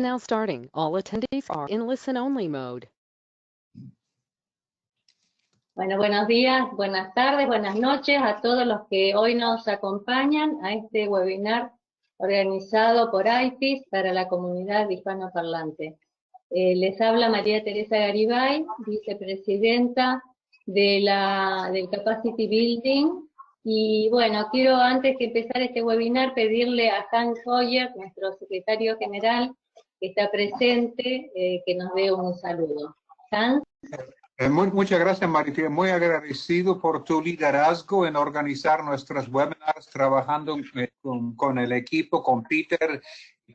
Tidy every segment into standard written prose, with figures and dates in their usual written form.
Now starting. All attendees are in listen-only mode. Bueno, buenos días, buenas tardes, buenas noches a todos los que hoy nos acompañan a este webinar organizado por IFIS para la comunidad hispanoparlante. Les habla María Teresa Garibay, vicepresidenta del Capacity Building. Y bueno, quiero antes de empezar este webinar pedirle a Hans Hoyer, nuestro secretario general, que está presente, que nos dé un saludo. Hans. Muchas gracias, Marité. Muy agradecido por tu liderazgo en organizar nuestros webinars, trabajando con el equipo, con Peter,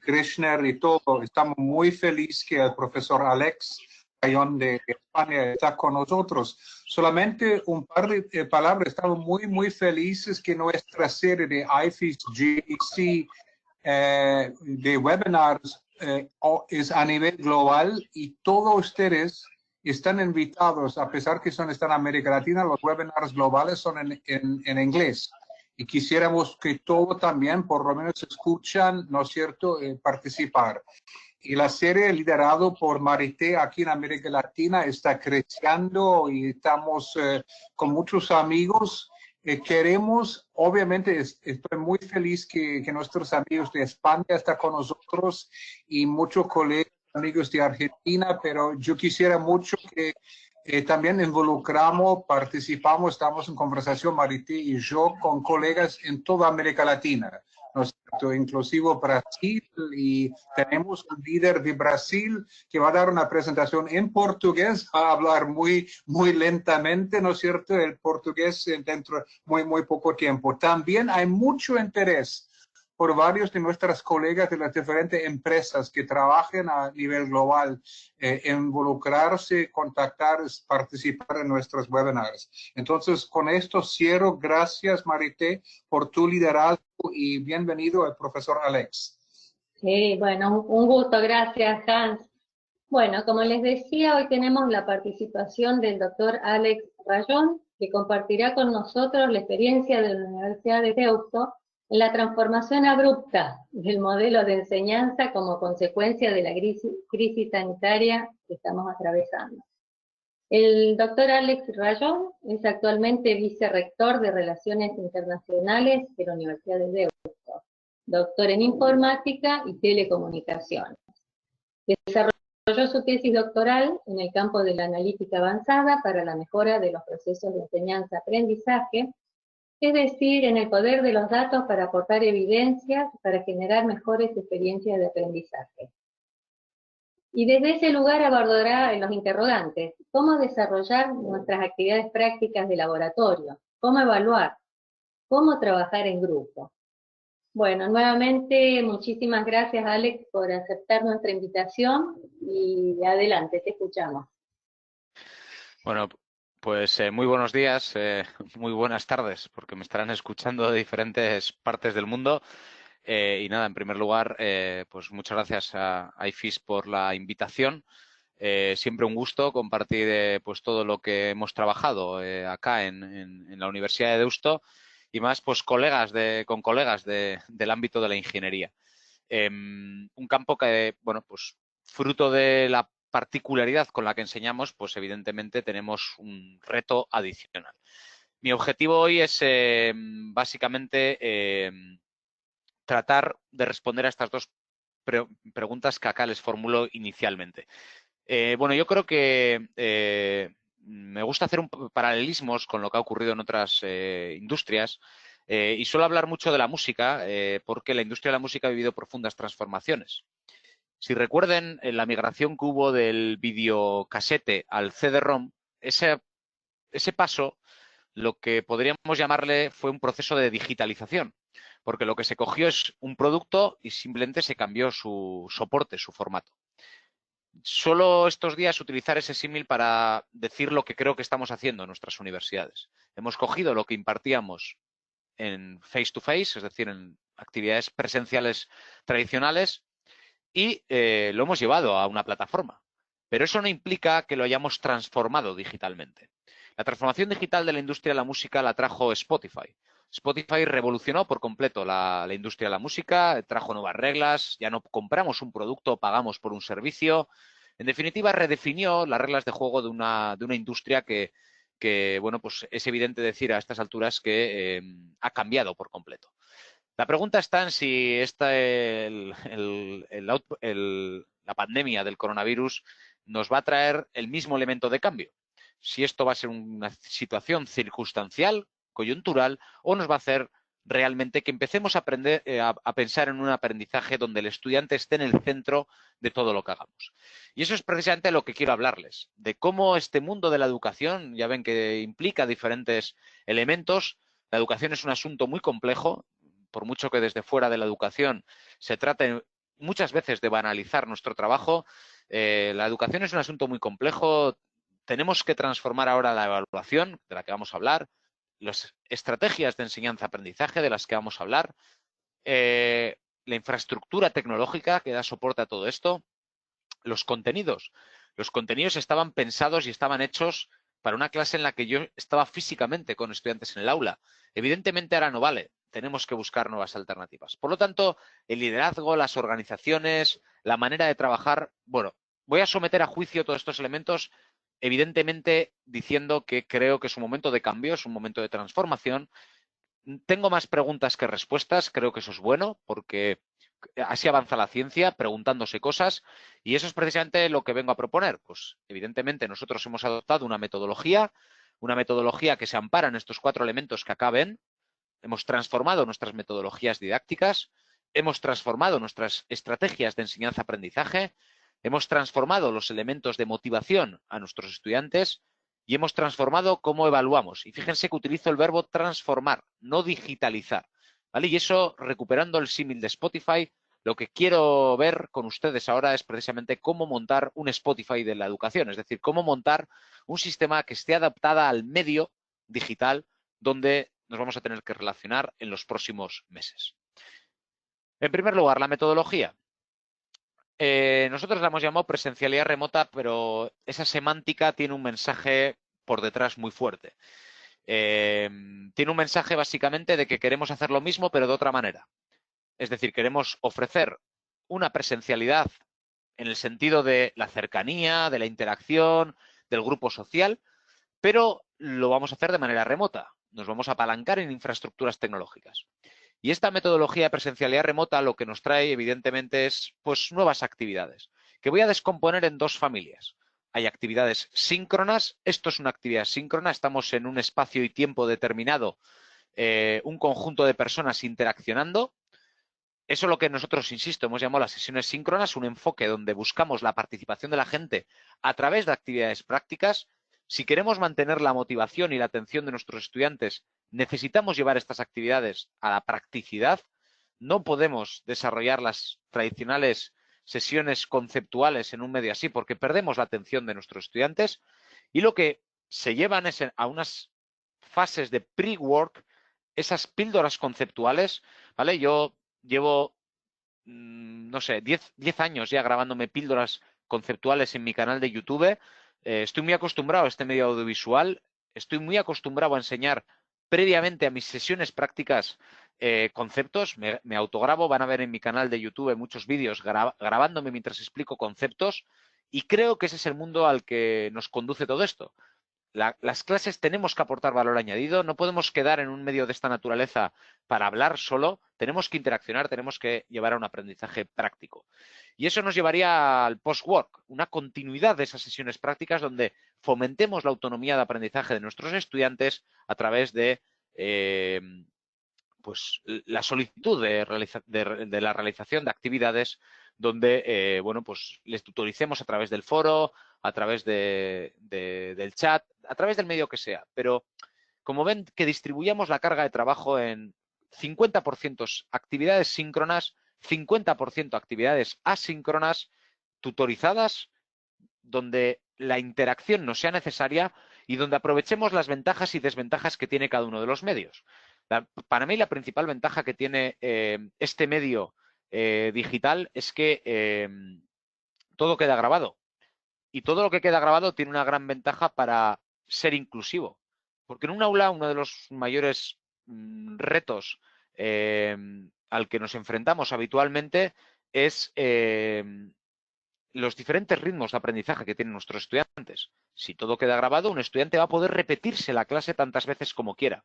Krishner y todo. Estamos muy felices que el profesor Alex Rayón de España está con nosotros. Solamente un par de palabras. Estamos muy felices que nuestra serie de IFIS GEC de webinars es a nivel global y todos ustedes están invitados, a pesar que están en América Latina, los webinars globales son en inglés. Y quisiéramos que todos también, por lo menos, escuchan, ¿no es cierto?, participar. Y la serie liderado por Marité aquí en América Latina está creciendo y estamos con muchos amigos. Queremos, obviamente, estoy muy feliz que nuestros amigos de España están con nosotros y muchos colegas, amigos de Argentina, pero yo quisiera mucho que también participamos, estamos en conversación, Marité y yo, con colegas en toda América Latina, ¿no es cierto? Inclusive Brasil, y tenemos un líder de Brasil que va a dar una presentación en portugués, va a hablar muy lentamente, ¿no es cierto?, el portugués dentro de muy poco tiempo. También hay mucho interés por varios de nuestras colegas de las diferentes empresas que trabajan a nivel global, involucrarse, contactar, participar en nuestros webinars. Entonces, con esto cierro. Gracias, Marité, por tu liderazgo y bienvenido al profesor Alex. Sí, bueno, un gusto. Gracias, Hans. Bueno, como les decía, hoy tenemos la participación del doctor Alex Rayón, que compartirá con nosotros la experiencia de la Universidad de Deusto en la transformación abrupta del modelo de enseñanza como consecuencia de la crisis sanitaria que estamos atravesando. El doctor Alex Rayón es actualmente vicerrector de Relaciones Internacionales de la Universidad de Deusto, doctor en Informática y Telecomunicaciones. Desarrolló su tesis doctoral en el campo de la analítica avanzada para la mejora de los procesos de enseñanza-aprendizaje, es decir, en el poder de los datos para aportar evidencias para generar mejores experiencias de aprendizaje. Y desde ese lugar abordará los interrogantes: ¿cómo desarrollar nuestras actividades prácticas de laboratorio? ¿Cómo evaluar? ¿Cómo trabajar en grupo? Bueno, nuevamente muchísimas gracias, Alex, por aceptar nuestra invitación y adelante, te escuchamos. Bueno, pues muy buenos días, muy buenas tardes, porque me estarán escuchando de diferentes partes del mundo. Y nada, en primer lugar, pues muchas gracias a IFIS por la invitación. Siempre un gusto compartir pues todo lo que hemos trabajado acá en la Universidad de Deusto y más pues con colegas del ámbito de la ingeniería. Un campo que, bueno, pues fruto de la particularidad con la que enseñamos, pues evidentemente tenemos un reto adicional. Mi objetivo hoy es básicamente tratar de responder a estas dos preguntas que acá les formulo inicialmente. Bueno, yo creo que me gusta hacer paralelismos con lo que ha ocurrido en otras industrias y suelo hablar mucho de la música porque la industria de la música ha vivido profundas transformaciones. Si recuerden, en la migración que hubo del videocasete al CD-ROM, ese paso, lo que podríamos llamarle fue un proceso de digitalización, porque lo que se cogió es un producto y simplemente se cambió su soporte, su formato. Solo estos días utilizar ese símil para decir lo que creo que estamos haciendo en nuestras universidades. Hemos cogido lo que impartíamos en face-to-face, es decir, en actividades presenciales tradicionales, y lo hemos llevado a una plataforma. Pero eso no implica que lo hayamos transformado digitalmente. La transformación digital de la industria de la música la trajo Spotify. Spotify revolucionó por completo la industria de la música, trajo nuevas reglas, ya no compramos un producto, pagamos por un servicio. En definitiva, redefinió las reglas de juego de una industria que, bueno, pues es evidente decir a estas alturas que ha cambiado por completo. La pregunta está en si la pandemia del coronavirus nos va a traer el mismo elemento de cambio. Si esto va a ser una situación circunstancial, coyuntural, o nos va a hacer realmente que empecemos a aprender a pensar en un aprendizaje donde el estudiante esté en el centro de todo lo que hagamos. Y eso es precisamente lo que quiero hablarles, de cómo este mundo de la educación, ya ven que implica diferentes elementos. La educación es un asunto muy complejo, por mucho que desde fuera de la educación se trate muchas veces de banalizar nuestro trabajo. La educación es un asunto muy complejo. Tenemos que transformar ahora la evaluación, de la que vamos a hablar, las estrategias de enseñanza-aprendizaje, de las que vamos a hablar, la infraestructura tecnológica que da soporte a todo esto, los contenidos. Los contenidos estaban pensados y estaban hechos para una clase en la que yo estaba físicamente con estudiantes en el aula. Evidentemente ahora no vale. Tenemos que buscar nuevas alternativas. Por lo tanto, el liderazgo, las organizaciones, la manera de trabajar, bueno, voy a someter a juicio todos estos elementos, evidentemente diciendo que creo que es un momento de cambio, es un momento de transformación. Tengo más preguntas que respuestas, creo que eso es bueno, porque así avanza la ciencia, preguntándose cosas, y eso es precisamente lo que vengo a proponer. Pues evidentemente nosotros hemos adoptado una metodología que se ampara en estos 4 elementos que acá ven. Hemos transformado nuestras metodologías didácticas, hemos transformado nuestras estrategias de enseñanza-aprendizaje, hemos transformado los elementos de motivación a nuestros estudiantes y hemos transformado cómo evaluamos. Y fíjense que utilizo el verbo transformar, no digitalizar, ¿vale? Y eso, recuperando el símil de Spotify, lo que quiero ver con ustedes ahora es precisamente cómo montar un Spotify de la educación, es decir, cómo montar un sistema que esté adaptada al medio digital donde nos vamos a tener que relacionar en los próximos meses. En primer lugar, la metodología. Nosotros la hemos llamado presencialidad remota, pero esa semántica tiene un mensaje por detrás muy fuerte. Tiene un mensaje básicamente de que queremos hacer lo mismo, pero de otra manera. Es decir, queremos ofrecer una presencialidad en el sentido de la cercanía, de la interacción, del grupo social, pero lo vamos a hacer de manera remota. Nos vamos a apalancar en infraestructuras tecnológicas. Y esta metodología de presencialidad remota lo que nos trae, evidentemente, es pues, nuevas actividades, que voy a descomponer en 2 familias. Hay actividades síncronas. Esto es una actividad síncrona. Estamos en un espacio y tiempo determinado, un conjunto de personas interaccionando. Eso es lo que nosotros, insisto, hemos llamado las sesiones síncronas, un enfoque donde buscamos la participación de la gente a través de actividades prácticas. Si queremos mantener la motivación y la atención de nuestros estudiantes, necesitamos llevar estas actividades a la practicidad. No podemos desarrollar las tradicionales sesiones conceptuales en un medio así porque perdemos la atención de nuestros estudiantes y lo que se llevan es a unas fases de pre-work, esas píldoras conceptuales, ¿vale? Yo llevo, no sé, 10 años ya grabándome píldoras conceptuales en mi canal de YouTube. Estoy muy acostumbrado a este medio audiovisual, estoy muy acostumbrado a enseñar previamente a mis sesiones prácticas conceptos, me autograbo, van a ver en mi canal de YouTube muchos vídeos grabándome mientras explico conceptos y creo que ese es el mundo al que nos conduce todo esto. Las clases tenemos que aportar valor añadido, no podemos quedar en un medio de esta naturaleza para hablar solo, tenemos que interaccionar, tenemos que llevar a un aprendizaje práctico. Y eso nos llevaría al post-work, una continuidad de esas sesiones prácticas donde fomentemos la autonomía de aprendizaje de nuestros estudiantes a través de pues, la solicitud de la realización de actividades donde bueno, pues les tutoricemos a través del foro, a través del chat, a través del medio que sea. Pero como ven, que distribuyamos la carga de trabajo en 50% actividades síncronas, 50% actividades asíncronas, tutorizadas, donde la interacción no sea necesaria y donde aprovechemos las ventajas y desventajas que tiene cada uno de los medios. Para mí la principal ventaja que tiene este medio digital es que todo queda grabado. Y todo lo que queda grabado tiene una gran ventaja para ser inclusivo. Porque en un aula uno de los mayores retos al que nos enfrentamos habitualmente es los diferentes ritmos de aprendizaje que tienen nuestros estudiantes. Si todo queda grabado, un estudiante va a poder repetirse la clase tantas veces como quiera.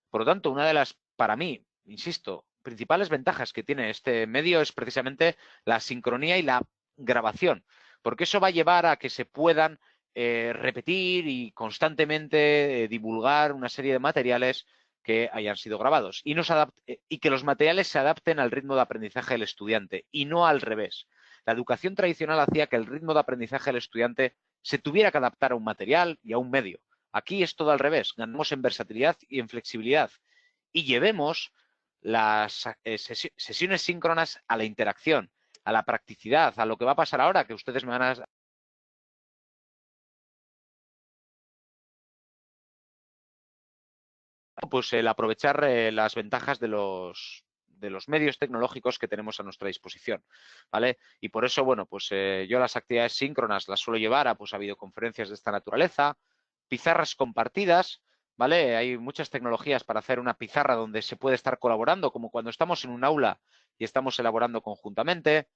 Por lo tanto, una de las, para mí, insisto, principales ventajas que tiene este medio es precisamente la sincronía y la grabación, porque eso va a llevar a que se puedan repetir y constantemente divulgar una serie de materiales que hayan sido grabados y que los materiales se adapten al ritmo de aprendizaje del estudiante y no al revés. La educación tradicional hacía que el ritmo de aprendizaje del estudiante se tuviera que adaptar a un material y a un medio. Aquí es todo al revés, ganamos en versatilidad y en flexibilidad y llevemos las sesiones síncronas a la interacción, a la practicidad, a lo que va a pasar ahora, que ustedes me van a... Pues el aprovechar las ventajas de los medios tecnológicos que tenemos a nuestra disposición, ¿vale? Y por eso, bueno, pues yo las actividades síncronas las suelo llevar a videoconferencias de esta naturaleza, pizarras compartidas, ¿vale? Hay muchas tecnologías para hacer una pizarra donde se puede estar colaborando, como cuando estamos en un aula y estamos elaborando conjuntamente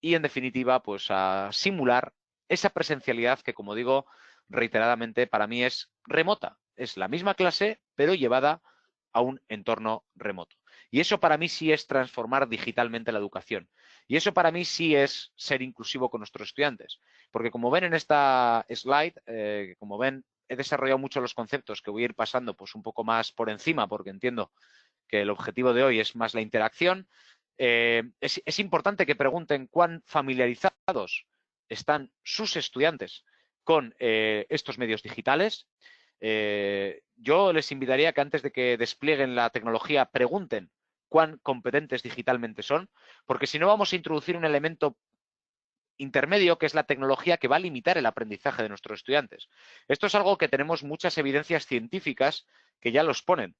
y, en definitiva, pues a simular esa presencialidad que, como digo reiteradamente, para mí es remota. Es la misma clase, pero llevada a un entorno remoto. Y eso para mí sí es transformar digitalmente la educación. Y eso para mí sí es ser inclusivo con nuestros estudiantes. Porque como ven en esta slide, como ven, he desarrollado mucho los conceptos que voy a ir pasando pues un poco más por encima, porque entiendo que el objetivo de hoy es más la interacción. Es importante que pregunten cuán familiarizados están sus estudiantes con estos medios digitales. Yo les invitaría a que antes de que desplieguen la tecnología pregunten cuán competentes digitalmente son, porque si no vamos a introducir un elemento intermedio que es la tecnología que va a limitar el aprendizaje de nuestros estudiantes. Esto es algo que tenemos muchas evidencias científicas que ya los ponen,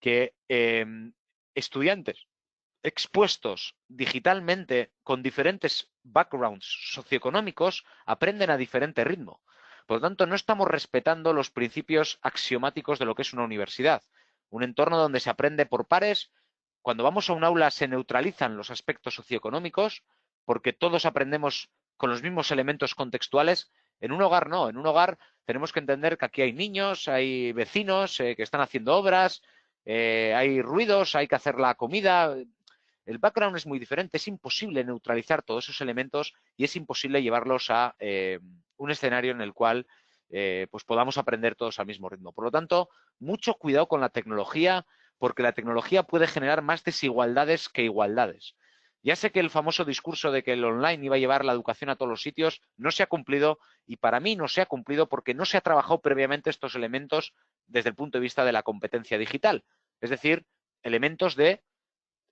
que estudiantes expuestos digitalmente con diferentes backgrounds socioeconómicos aprenden a diferente ritmo. Por lo tanto, no estamos respetando los principios axiomáticos de lo que es una universidad. Un entorno donde se aprende por pares. Cuando vamos a un aula se neutralizan los aspectos socioeconómicos porque todos aprendemos con los mismos elementos contextuales. En un hogar no. En un hogar tenemos que entender que aquí hay niños, hay vecinos que están haciendo obras, hay ruidos, hay que hacer la comida. El background es muy diferente, es imposible neutralizar todos esos elementos y es imposible llevarlos a un escenario en el cual pues podamos aprender todos al mismo ritmo. Por lo tanto, mucho cuidado con la tecnología, porque la tecnología puede generar más desigualdades que igualdades. Ya sé que el famoso discurso de que el online iba a llevar la educación a todos los sitios no se ha cumplido y para mí no se ha cumplido porque no se ha trabajado previamente estos elementos desde el punto de vista de la competencia digital. Es decir, elementos de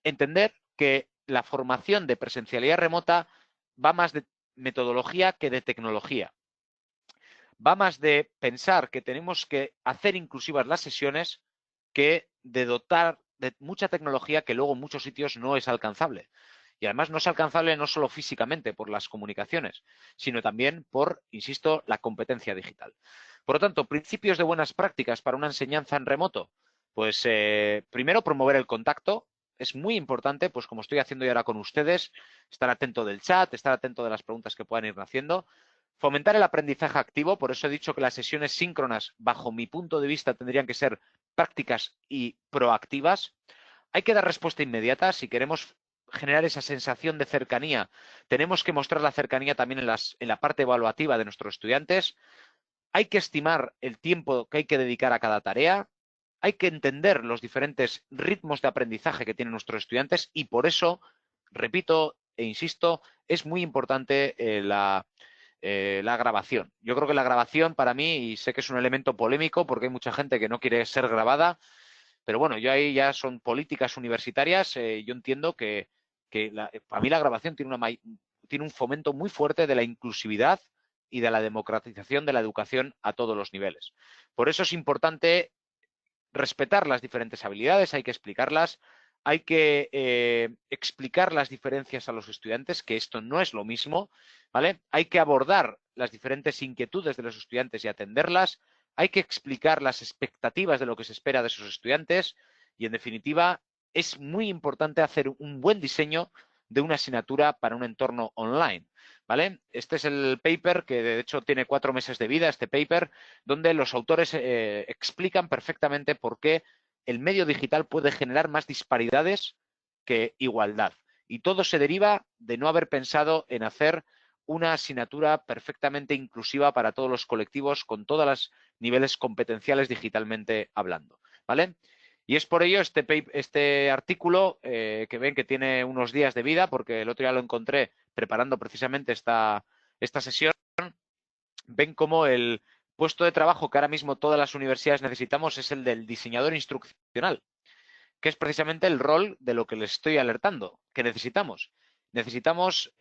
entender que la formación de presencialidad remota va más de metodología que de tecnología. Va más de pensar que tenemos que hacer inclusivas las sesiones que de dotar de mucha tecnología que luego en muchos sitios no es alcanzable. Y además no es alcanzable no solo físicamente por las comunicaciones, sino también por, insisto, la competencia digital. Por lo tanto, principios de buenas prácticas para una enseñanza en remoto. Pues primero, promover el contacto. Es muy importante, pues como estoy haciendo yo ahora con ustedes, estar atento del chat, estar atento de las preguntas que puedan ir haciendo. Fomentar el aprendizaje activo, por eso he dicho que las sesiones síncronas, bajo mi punto de vista, tendrían que ser prácticas y proactivas. Hay que dar respuesta inmediata. Si queremos generar esa sensación de cercanía, tenemos que mostrar la cercanía también en la parte evaluativa de nuestros estudiantes. Hay que estimar el tiempo que hay que dedicar a cada tarea. Hay que entender los diferentes ritmos de aprendizaje que tienen nuestros estudiantes y por eso, repito e insisto, es muy importante la grabación. Yo creo que la grabación para mí, y sé que es un elemento polémico porque hay mucha gente que no quiere ser grabada, pero bueno, yo ahí ya son políticas universitarias. Yo entiendo que para mí la grabación tiene un fomento muy fuerte de la inclusividad y de la democratización de la educación a todos los niveles. Por eso es importante respetar las diferentes habilidades, hay que explicarlas, hay que explicar las diferencias a los estudiantes, que esto no es lo mismo, ¿vale? Hay que abordar las diferentes inquietudes de los estudiantes y atenderlas, hay que explicar las expectativas de lo que se espera de esos estudiantes Y en definitiva, es muy importante hacer un buen diseño de una asignatura para un entorno online, ¿vale? Este es el paper que de hecho tiene 4 meses de vida, este paper, donde los autores explican perfectamente por qué el medio digital puede generar más disparidades que igualdad. Y todo se deriva de no haber pensado en hacer una asignatura perfectamente inclusiva para todos los colectivos con todos los niveles competenciales digitalmente hablando, ¿vale? Y es por ello este artículo que ven que tiene unos días de vida, porque el otro día lo encontré preparando precisamente esta sesión, ven como el puesto de trabajo que ahora mismo todas las universidades necesitamos es el del diseñador instruccional, que es precisamente el rol de lo que les estoy alertando, que necesitamos. Necesitamos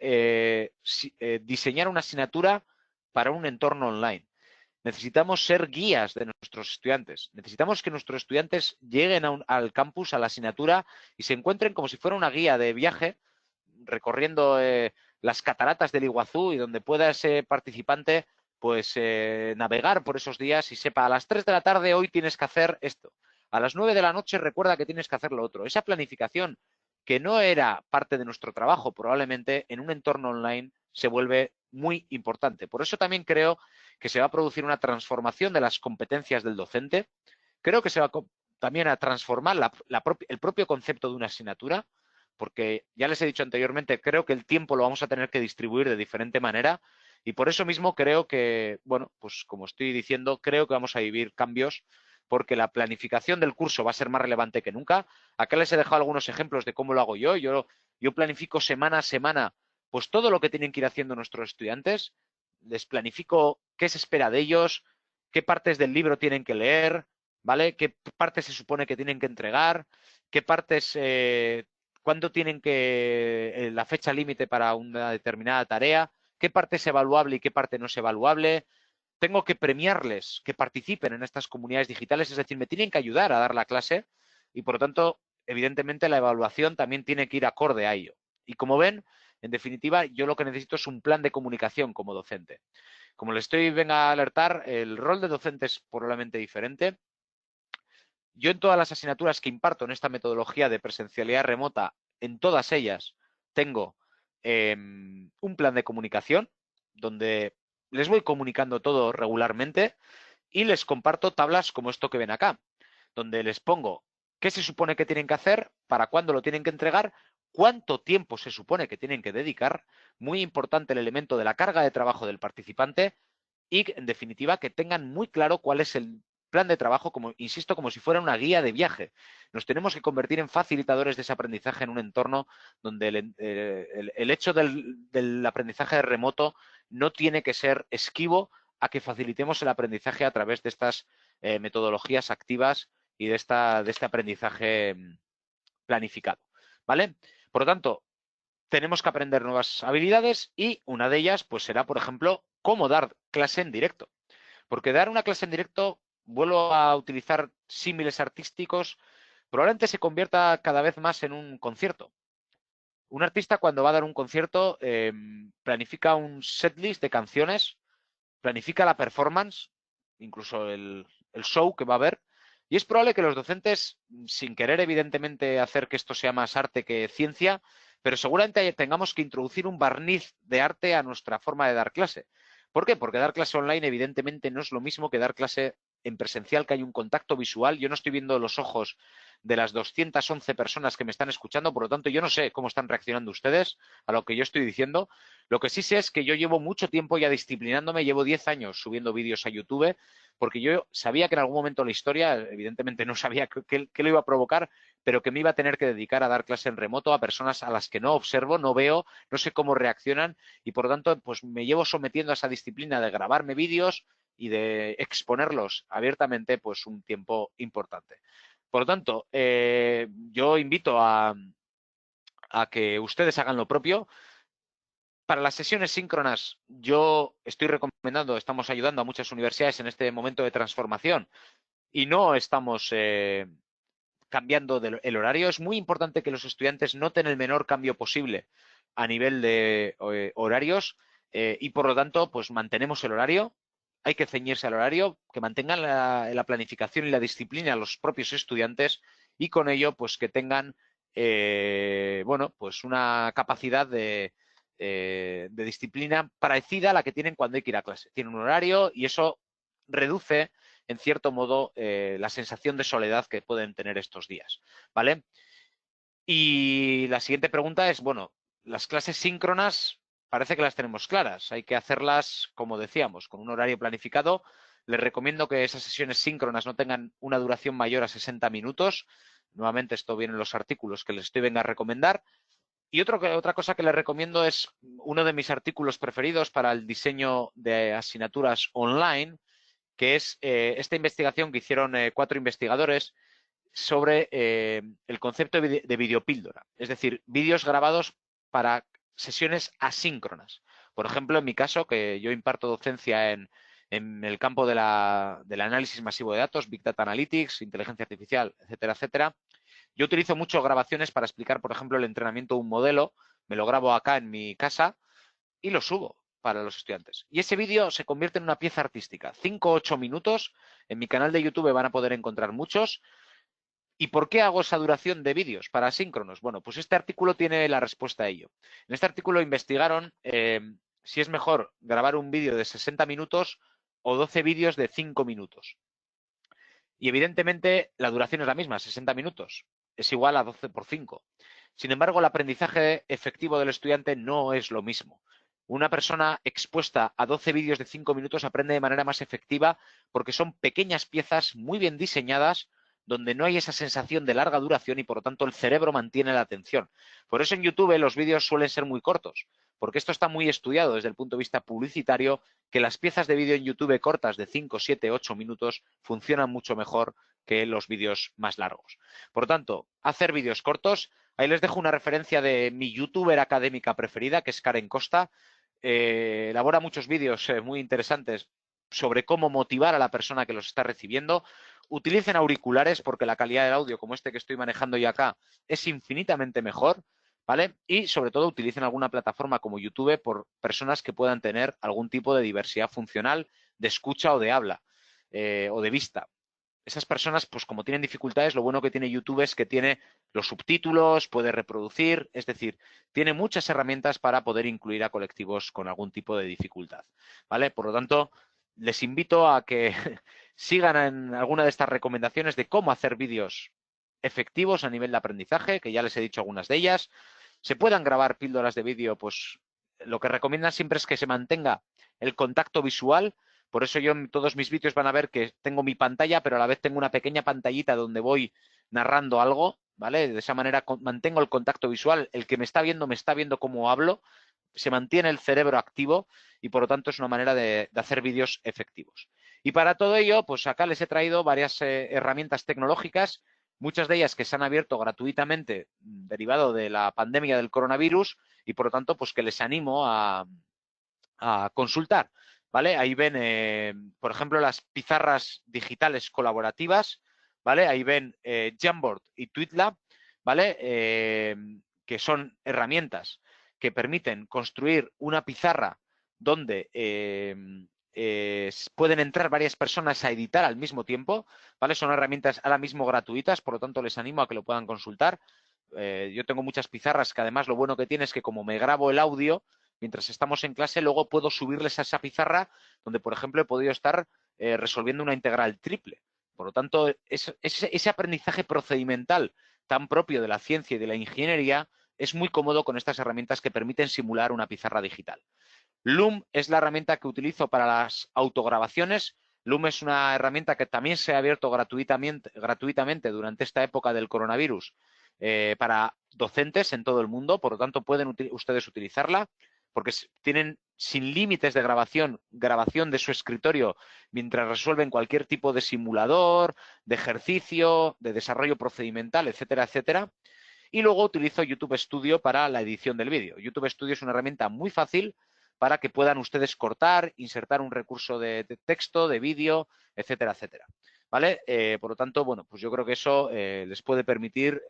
diseñar una asignatura para un entorno online. Necesitamos ser guías de nuestros estudiantes. Necesitamos que nuestros estudiantes lleguen al campus, a la asignatura, y se encuentren como si fuera una guía de viaje, recorriendo las cataratas del Iguazú, y donde pueda ese participante pues navegar por esos días y sepa, a las 3 de la tarde hoy tienes que hacer esto. A las 9 de la noche recuerda que tienes que hacer lo otro. Esa planificación que no era parte de nuestro trabajo, probablemente en un entorno online se vuelve muy importante. Por eso también creo que se va a producir una transformación de las competencias del docente. Creo que se va también a transformar el propio concepto de una asignatura, porque ya les he dicho anteriormente, creo que el tiempo lo vamos a tener que distribuir de diferente manera, y por eso mismo creo que, bueno, pues como estoy diciendo, creo que vamos a vivir cambios, porque la planificación del curso va a ser más relevante que nunca. Acá les he dejado algunos ejemplos de cómo lo hago yo. Yo planifico semana a semana pues todo lo que tienen que ir haciendo nuestros estudiantes. Les planifico qué se espera de ellos, qué partes del libro tienen que leer, ¿vale? Qué partes se supone que tienen que entregar, qué partes, cuándo tienen que, la fecha límite para una determinada tarea, qué parte es evaluable y qué parte no es evaluable. Tengo que premiarles que participen en estas comunidades digitales, es decir, me tienen que ayudar a dar la clase y, por lo tanto, evidentemente la evaluación también tiene que ir acorde a ello. Y como ven, en definitiva, yo lo que necesito es un plan de comunicación como docente. Como les venga a alertar, el rol de docente es probablemente diferente. Yo en todas las asignaturas que imparto en esta metodología de presencialidad remota, en todas ellas tengo un plan de comunicación donde les voy comunicando todo regularmente y les comparto tablas como esto que ven acá, donde les pongo qué se supone que tienen que hacer, para cuándo lo tienen que entregar, cuánto tiempo se supone que tienen que dedicar, muy importante el elemento de la carga de trabajo del participante y, en definitiva, que tengan muy claro cuál es el plan de trabajo, como insisto, como si fuera una guía de viaje. Nos tenemos que convertir en facilitadores de ese aprendizaje en un entorno donde el hecho del aprendizaje remoto no tiene que ser esquivo a que facilitemos el aprendizaje a través de estas metodologías activas y de este aprendizaje planificado, ¿vale? Por lo tanto, tenemos que aprender nuevas habilidades y una de ellas pues será, por ejemplo, cómo dar clase en directo. Porque dar una clase en directo, vuelvo a utilizar símiles artísticos, probablemente se convierta cada vez más en un concierto. Un artista cuando va a dar un concierto planifica un setlist de canciones, planifica la performance, incluso el show que va a haber, y es probable que los docentes, sin querer evidentemente hacer que esto sea más arte que ciencia, pero seguramente tengamos que introducir un barniz de arte a nuestra forma de dar clase. ¿Por qué? Porque dar clase online evidentemente no es lo mismo que dar clase en presencial, que hay un contacto visual. Yo no estoy viendo los ojos de las 211 personas que me están escuchando, por lo tanto yo no sé cómo están reaccionando ustedes a lo que yo estoy diciendo. Lo que sí sé es que yo llevo mucho tiempo ya disciplinándome, llevo 10 años subiendo vídeos a YouTube, porque yo sabía que en algún momento de la historia, evidentemente no sabía qué lo iba a provocar, pero que me iba a tener que dedicar a dar clase en remoto a personas a las que no observo, no veo, no sé cómo reaccionan y, por lo tanto, pues me llevo sometiendo a esa disciplina de grabarme vídeos y de exponerlos abiertamente pues un tiempo importante. Por lo tanto, yo invito a que ustedes hagan lo propio. Para las sesiones síncronas, yo estoy recomendando, estamos ayudando a muchas universidades en este momento de transformación y no estamos cambiando el horario. Es muy importante que los estudiantes noten el menor cambio posible a nivel de horarios y, por lo tanto, pues mantenemos el horario. Hay que ceñirse al horario, que mantengan la planificación y la disciplina a los propios estudiantes y con ello pues que tengan bueno, pues una capacidad de disciplina parecida a la que tienen cuando hay que ir a clase. Tienen un horario y eso reduce, en cierto modo, la sensación de soledad que pueden tener estos días, ¿vale? Y la siguiente pregunta es, bueno, las clases síncronas parece que las tenemos claras. Hay que hacerlas, como decíamos, con un horario planificado. Les recomiendo que esas sesiones síncronas no tengan una duración mayor a 60 minutos. Nuevamente, esto viene en los artículos que les estoy venga a recomendar. Y otra cosa que les recomiendo es uno de mis artículos preferidos para el diseño de asignaturas online, que es esta investigación que hicieron 4 investigadores sobre el concepto de videopíldora, es decir, vídeos grabados para sesiones asíncronas. Por ejemplo, en mi caso, que yo imparto docencia en el campo del análisis masivo de datos, Big Data Analytics, inteligencia artificial, etcétera, etcétera. Yo utilizo mucho grabaciones para explicar, por ejemplo, el entrenamiento de un modelo. Me lo grabo acá en mi casa y lo subo para los estudiantes. Y ese vídeo se convierte en una pieza artística. 5 o 8 minutos. En mi canal de YouTube van a poder encontrar muchos. ¿Y por qué hago esa duración de vídeos para asíncronos? Bueno, pues este artículo tiene la respuesta a ello. En este artículo investigaron si es mejor grabar un vídeo de 60 minutos o 12 vídeos de 5 minutos. Y evidentemente la duración es la misma, 60 minutos. Es igual a 12 por 5. Sin embargo, el aprendizaje efectivo del estudiante no es lo mismo. Una persona expuesta a 12 vídeos de 5 minutos aprende de manera más efectiva porque son pequeñas piezas muy bien diseñadas donde no hay esa sensación de larga duración y por lo tanto el cerebro mantiene la atención. Por eso en YouTube los vídeos suelen ser muy cortos, porque esto está muy estudiado desde el punto de vista publicitario, que las piezas de vídeo en YouTube cortas de 5, 7, 8 minutos funcionan mucho mejor que los vídeos más largos. Por lo tanto, hacer vídeos cortos. Ahí les dejo una referencia de mi youtuber académica preferida, que es Karen Costa. Elabora muchos vídeos muy interesantes sobre cómo motivar a la persona que los está recibiendo. Utilicen auriculares porque la calidad del audio, como este que estoy manejando yo acá, es infinitamente mejor, ¿vale? Y sobre todo utilicen alguna plataforma como YouTube por personas que puedan tener algún tipo de diversidad funcional, de escucha o de habla o de vista. Esas personas, pues como tienen dificultades, lo bueno que tiene YouTube es que tiene los subtítulos, puede reproducir, es decir, tiene muchas herramientas para poder incluir a colectivos con algún tipo de dificultad, ¿vale? Por lo tanto, les invito a que sigan en alguna de estas recomendaciones de cómo hacer vídeos efectivos a nivel de aprendizaje, que ya les he dicho algunas de ellas. Se puedan grabar píldoras de vídeo, pues lo que recomiendan siempre es que se mantenga el contacto visual. Por eso yo en todos mis vídeos van a ver que tengo mi pantalla, pero a la vez tengo una pequeña pantallita donde voy narrando algo, ¿vale? De esa manera mantengo el contacto visual. El que me está viendo cómo hablo, se mantiene el cerebro activo y por lo tanto es una manera de hacer vídeos efectivos. Y para todo ello, pues acá les he traído varias herramientas tecnológicas, muchas de ellas que se han abierto gratuitamente derivado de la pandemia del coronavirus y por lo tanto pues que les animo a consultar, ¿vale? Ahí ven, por ejemplo, las pizarras digitales colaborativas, ¿vale? Ahí ven Jamboard y Tweetlab, ¿vale? Que son herramientas que permiten construir una pizarra donde pueden entrar varias personas a editar al mismo tiempo, ¿vale? Son herramientas ahora mismo gratuitas, por lo tanto les animo a que lo puedan consultar. Yo tengo muchas pizarras que además lo bueno que tiene es que como me grabo el audio, mientras estamos en clase, luego puedo subirles a esa pizarra donde, por ejemplo, he podido estar resolviendo una integral triple. Por lo tanto, ese aprendizaje procedimental tan propio de la ciencia y de la ingeniería es muy cómodo con estas herramientas que permiten simular una pizarra digital. Loom es la herramienta que utilizo para las autograbaciones. Loom es una herramienta que también se ha abierto gratuitamente durante esta época del coronavirus para docentes en todo el mundo. Por lo tanto, pueden ustedes utilizarla porque tienen sin límites de grabación de su escritorio mientras resuelven cualquier tipo de simulador, de ejercicio, de desarrollo procedimental, etcétera, etcétera. Y luego utilizo YouTube Studio para la edición del vídeo. YouTube Studio es una herramienta muy fácil para que puedan ustedes cortar, insertar un recurso de texto, de vídeo, etcétera, etcétera. ¿Vale? Por lo tanto, bueno, pues yo creo que eso les puede permitir,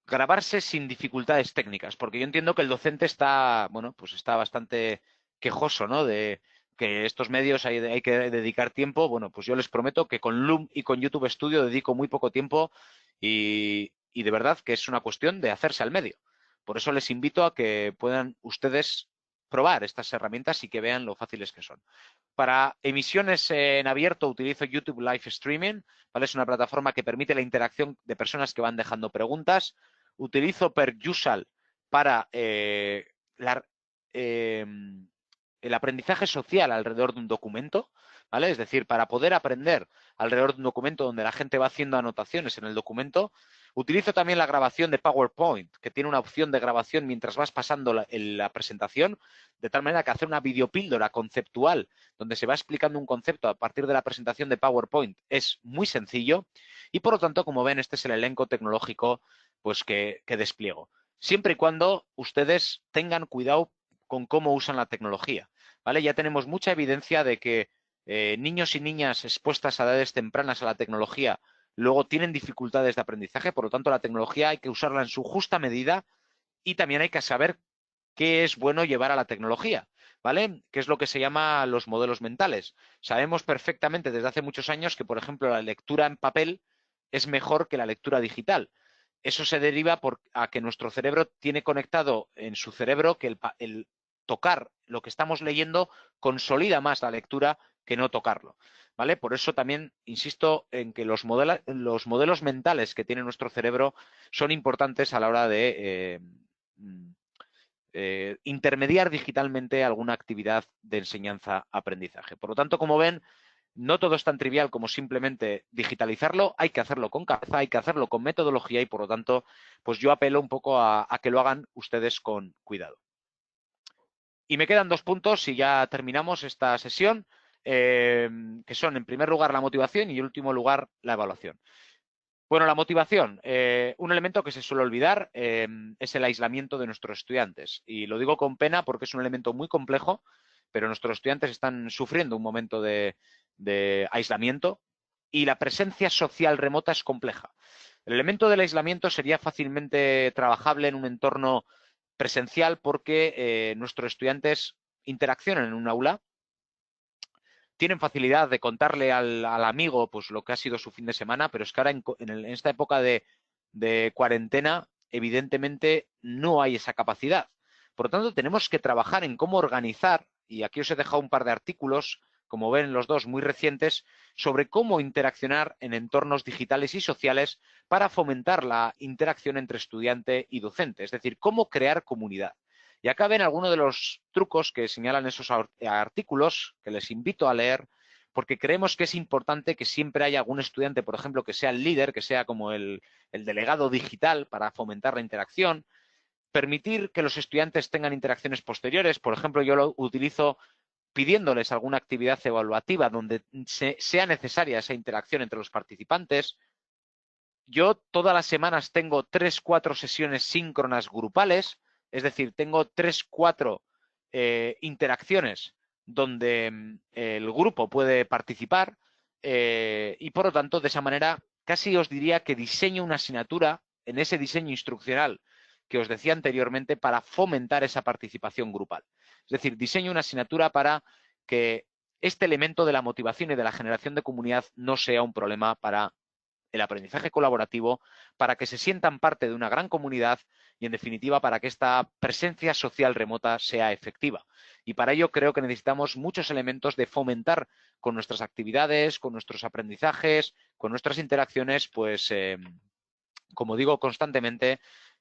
grabarse sin dificultades técnicas, porque yo entiendo que el docente está, bueno, pues está bastante quejoso, ¿no? De que estos medios hay que dedicar tiempo. Bueno, pues yo les prometo que con Loom y con YouTube Studio dedico muy poco tiempo y de verdad que es una cuestión de hacerse al medio. Por eso les invito a que puedan ustedes probar estas herramientas y que vean lo fáciles que son. Para emisiones en abierto utilizo YouTube Live Streaming, ¿vale? Es una plataforma que permite la interacción de personas que van dejando preguntas. Utilizo Perusal para el aprendizaje social alrededor de un documento, ¿vale? Es decir, para poder aprender alrededor de un documento donde la gente va haciendo anotaciones en el documento. Utilizo también la grabación de PowerPoint, que tiene una opción de grabación mientras vas pasando la presentación, de tal manera que hacer una videopíldora conceptual donde se va explicando un concepto a partir de la presentación de PowerPoint es muy sencillo y, por lo tanto, como ven, este es el elenco tecnológico pues, que despliego. Siempre y cuando ustedes tengan cuidado con cómo usan la tecnología, ¿vale? Ya tenemos mucha evidencia de que niños y niñas expuestas a edades tempranas a la tecnología luego tienen dificultades de aprendizaje, por lo tanto la tecnología hay que usarla en su justa medida y también hay que saber qué es bueno llevar a la tecnología, ¿vale? Que es lo que se llama los modelos mentales. Sabemos perfectamente desde hace muchos años que, por ejemplo, la lectura en papel es mejor que la lectura digital. Eso se deriva a que nuestro cerebro tiene conectado en su cerebro que el tocar lo que estamos leyendo consolida más la lectura que no tocarlo, ¿vale? Por eso también insisto en que los modelos mentales que tiene nuestro cerebro son importantes a la hora de intermediar digitalmente alguna actividad de enseñanza-aprendizaje. Por lo tanto, como ven, no todo es tan trivial como simplemente digitalizarlo, hay que hacerlo con cabeza, hay que hacerlo con metodología y, por lo tanto, pues yo apelo un poco a que lo hagan ustedes con cuidado. Y me quedan 2 puntos y ya terminamos esta sesión, que son, en primer lugar, la motivación y, en último lugar, la evaluación. Bueno, la motivación. Un elemento que se suele olvidar es el aislamiento de nuestros estudiantes. Y lo digo con pena porque es un elemento muy complejo, pero nuestros estudiantes están sufriendo un momento de aislamiento y la presencia social remota es compleja. El elemento del aislamiento sería fácilmente trabajable en un entorno presencial porque nuestros estudiantes interaccionan en un aula, tienen facilidad de contarle al amigo pues lo que ha sido su fin de semana, pero es que ahora en esta época de cuarentena evidentemente no hay esa capacidad. Por lo tanto, tenemos que trabajar en cómo organizar, y aquí os he dejado un par de artículos, como ven los dos muy recientes, sobre cómo interaccionar en entornos digitales y sociales para fomentar la interacción entre estudiante y docente, es decir, cómo crear comunidad. Y acá ven algunos de los trucos que señalan esos artículos, que les invito a leer, porque creemos que es importante que siempre haya algún estudiante, por ejemplo, que sea el líder, que sea como el delegado digital para fomentar la interacción, permitir que los estudiantes tengan interacciones posteriores. Por ejemplo, yo lo utilizo pidiéndoles alguna actividad evaluativa donde sea necesaria esa interacción entre los participantes. Yo todas las semanas tengo 3-4 sesiones síncronas grupales, es decir, tengo 3-4 interacciones donde el grupo puede participar y, por lo tanto, de esa manera casi os diría que diseño una asignatura en ese diseño instruccional que os decía anteriormente para fomentar esa participación grupal. Es decir, diseño una asignatura para que este elemento de la motivación y de la generación de comunidad no sea un problema para el aprendizaje colaborativo, para que se sientan parte de una gran comunidad y, en definitiva, para que esta presencia social remota sea efectiva. Y para ello creo que necesitamos muchos elementos de fomentar con nuestras actividades, con nuestros aprendizajes, con nuestras interacciones, pues, como digo constantemente,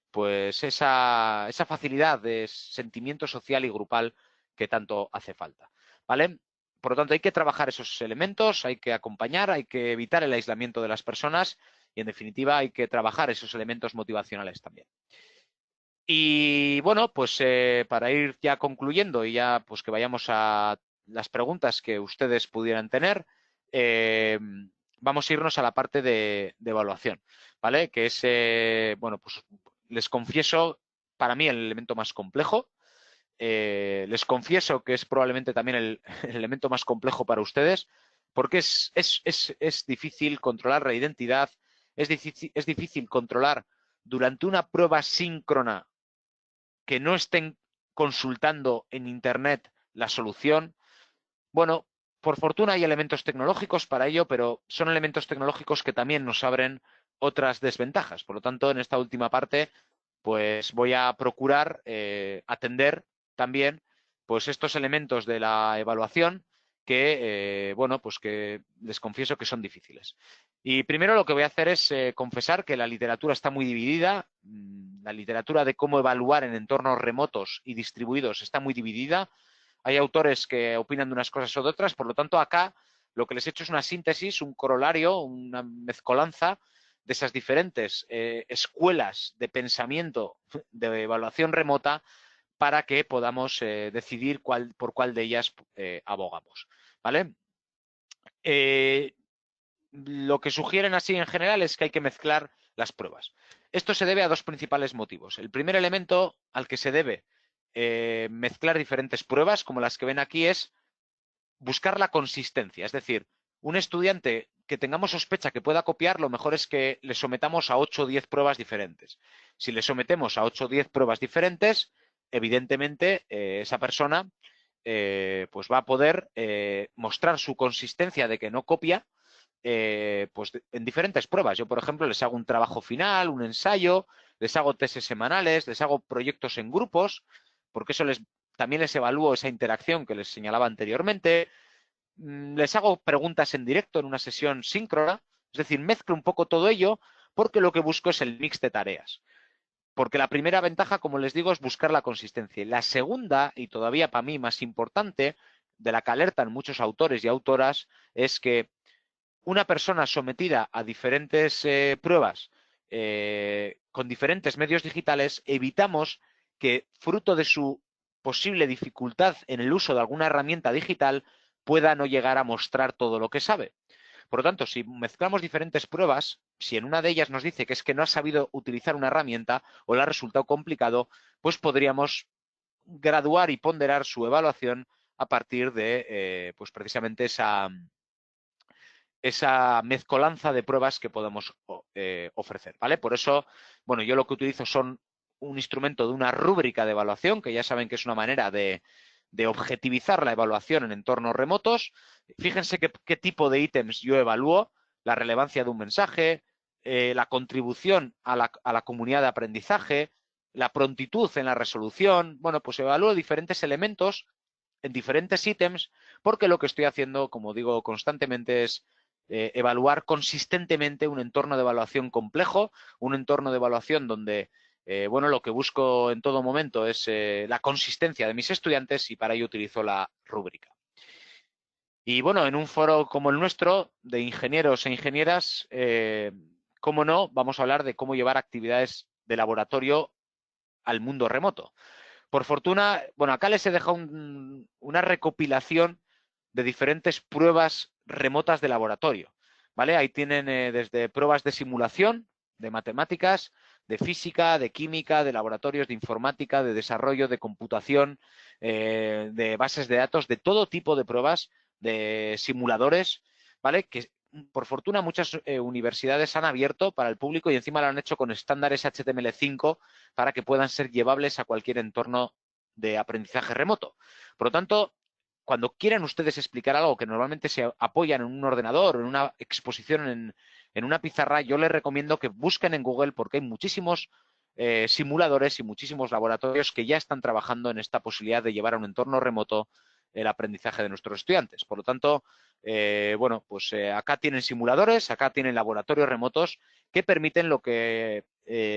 pues esa facilidad de sentimiento social y grupal que tanto hace falta, ¿vale? Por lo tanto, hay que trabajar esos elementos, hay que acompañar, hay que evitar el aislamiento de las personas y, en definitiva, hay que trabajar esos elementos motivacionales también. Y, bueno, pues para ir ya concluyendo y ya pues que vayamos a las preguntas que ustedes pudieran tener, vamos a irnos a la parte de evaluación, ¿vale? Que es, bueno, pues les confieso, para mí el elemento más complejo. Les confieso que es probablemente también el elemento más complejo para ustedes, porque es difícil controlar la identidad, es difícil controlar durante una prueba síncrona que no estén consultando en Internet la solución. Bueno, por fortuna hay elementos tecnológicos para ello, pero son elementos tecnológicos que también nos abren otras desventajas. Por lo tanto, en esta última parte, pues voy a procurar atender también pues estos elementos de la evaluación que, bueno, pues que les confieso que son difíciles. Y primero lo que voy a hacer es confesar que la literatura está muy dividida. La literatura de cómo evaluar en entornos remotos y distribuidos está muy dividida. Hay autores que opinan de unas cosas o de otras, por lo tanto, acá lo que les he hecho es una síntesis, un corolario, una mezcolanza de esas diferentes escuelas de pensamiento de evaluación remota para que podamos decidir por cuál de ellas abogamos. ¿Vale? Lo que sugieren así en general es que hay que mezclar las pruebas. Esto se debe a dos principales motivos. El primer elemento al que se debe mezclar diferentes pruebas, como las que ven aquí, es buscar la consistencia. Es decir, un estudiante que tengamos sospecha que pueda copiar, lo mejor es que le sometamos a 8 o 10 pruebas diferentes. Si le sometemos a 8 o 10 pruebas diferentes, evidentemente esa persona pues va a poder mostrar su consistencia de que no copia pues en diferentes pruebas. Yo, por ejemplo, les hago un trabajo final, un ensayo, les hago testes semanales, les hago proyectos en grupos, porque eso también les evalúo esa interacción que les señalaba anteriormente. Les hago preguntas en directo en una sesión síncrona, es decir, mezclo un poco todo ello porque lo que busco es el mix de tareas. Porque la primera ventaja, como les digo, es buscar la consistencia. Y la segunda, y todavía para mí más importante, de la que alertan muchos autores y autoras, es que una persona sometida a diferentes pruebas con diferentes medios digitales, evitamos que, fruto de su posible dificultad en el uso de alguna herramienta digital, pueda no llegar a mostrar todo lo que sabe. Por lo tanto, si mezclamos diferentes pruebas, si en una de ellas nos dice que es que no ha sabido utilizar una herramienta o le ha resultado complicado, pues podríamos graduar y ponderar su evaluación a partir de pues precisamente esa mezcolanza de pruebas que podemos ofrecer, ¿vale? Por eso, bueno, yo lo que utilizo son un instrumento de una rúbrica de evaluación, que ya saben que es una manera de objetivizar la evaluación en entornos remotos. Fíjense qué tipo de ítems yo evalúo: la relevancia de un mensaje, la contribución a la comunidad de aprendizaje, la prontitud en la resolución. Bueno, pues evalúo diferentes elementos en diferentes ítems, porque lo que estoy haciendo, como digo constantemente, es evaluar consistentemente un entorno de evaluación complejo, un entorno de evaluación donde bueno, lo que busco en todo momento es la consistencia de mis estudiantes, y para ello utilizo la rúbrica. Y bueno, en un foro como el nuestro, de ingenieros e ingenieras, cómo no, vamos a hablar de cómo llevar actividades de laboratorio al mundo remoto. Por fortuna, bueno, acá les he dejado una recopilación de diferentes pruebas remotas de laboratorio, ¿vale? Ahí tienen desde pruebas de simulación, de matemáticas, de física, de química, de laboratorios de informática, de desarrollo, de computación, de bases de datos, de todo tipo de pruebas, de simuladores, ¿vale? Que por fortuna muchas universidades han abierto para el público y encima lo han hecho con estándares HTML5 para que puedan ser llevables a cualquier entorno de aprendizaje remoto. Por lo tanto, cuando quieran ustedes explicar algo que normalmente se apoyan en un ordenador o en una exposición en una pizarra, yo les recomiendo que busquen en Google, porque hay muchísimos simuladores y muchísimos laboratorios que ya están trabajando en esta posibilidad de llevar a un entorno remoto el aprendizaje de nuestros estudiantes. Por lo tanto, bueno, pues acá tienen simuladores, acá tienen laboratorios remotos que permiten lo que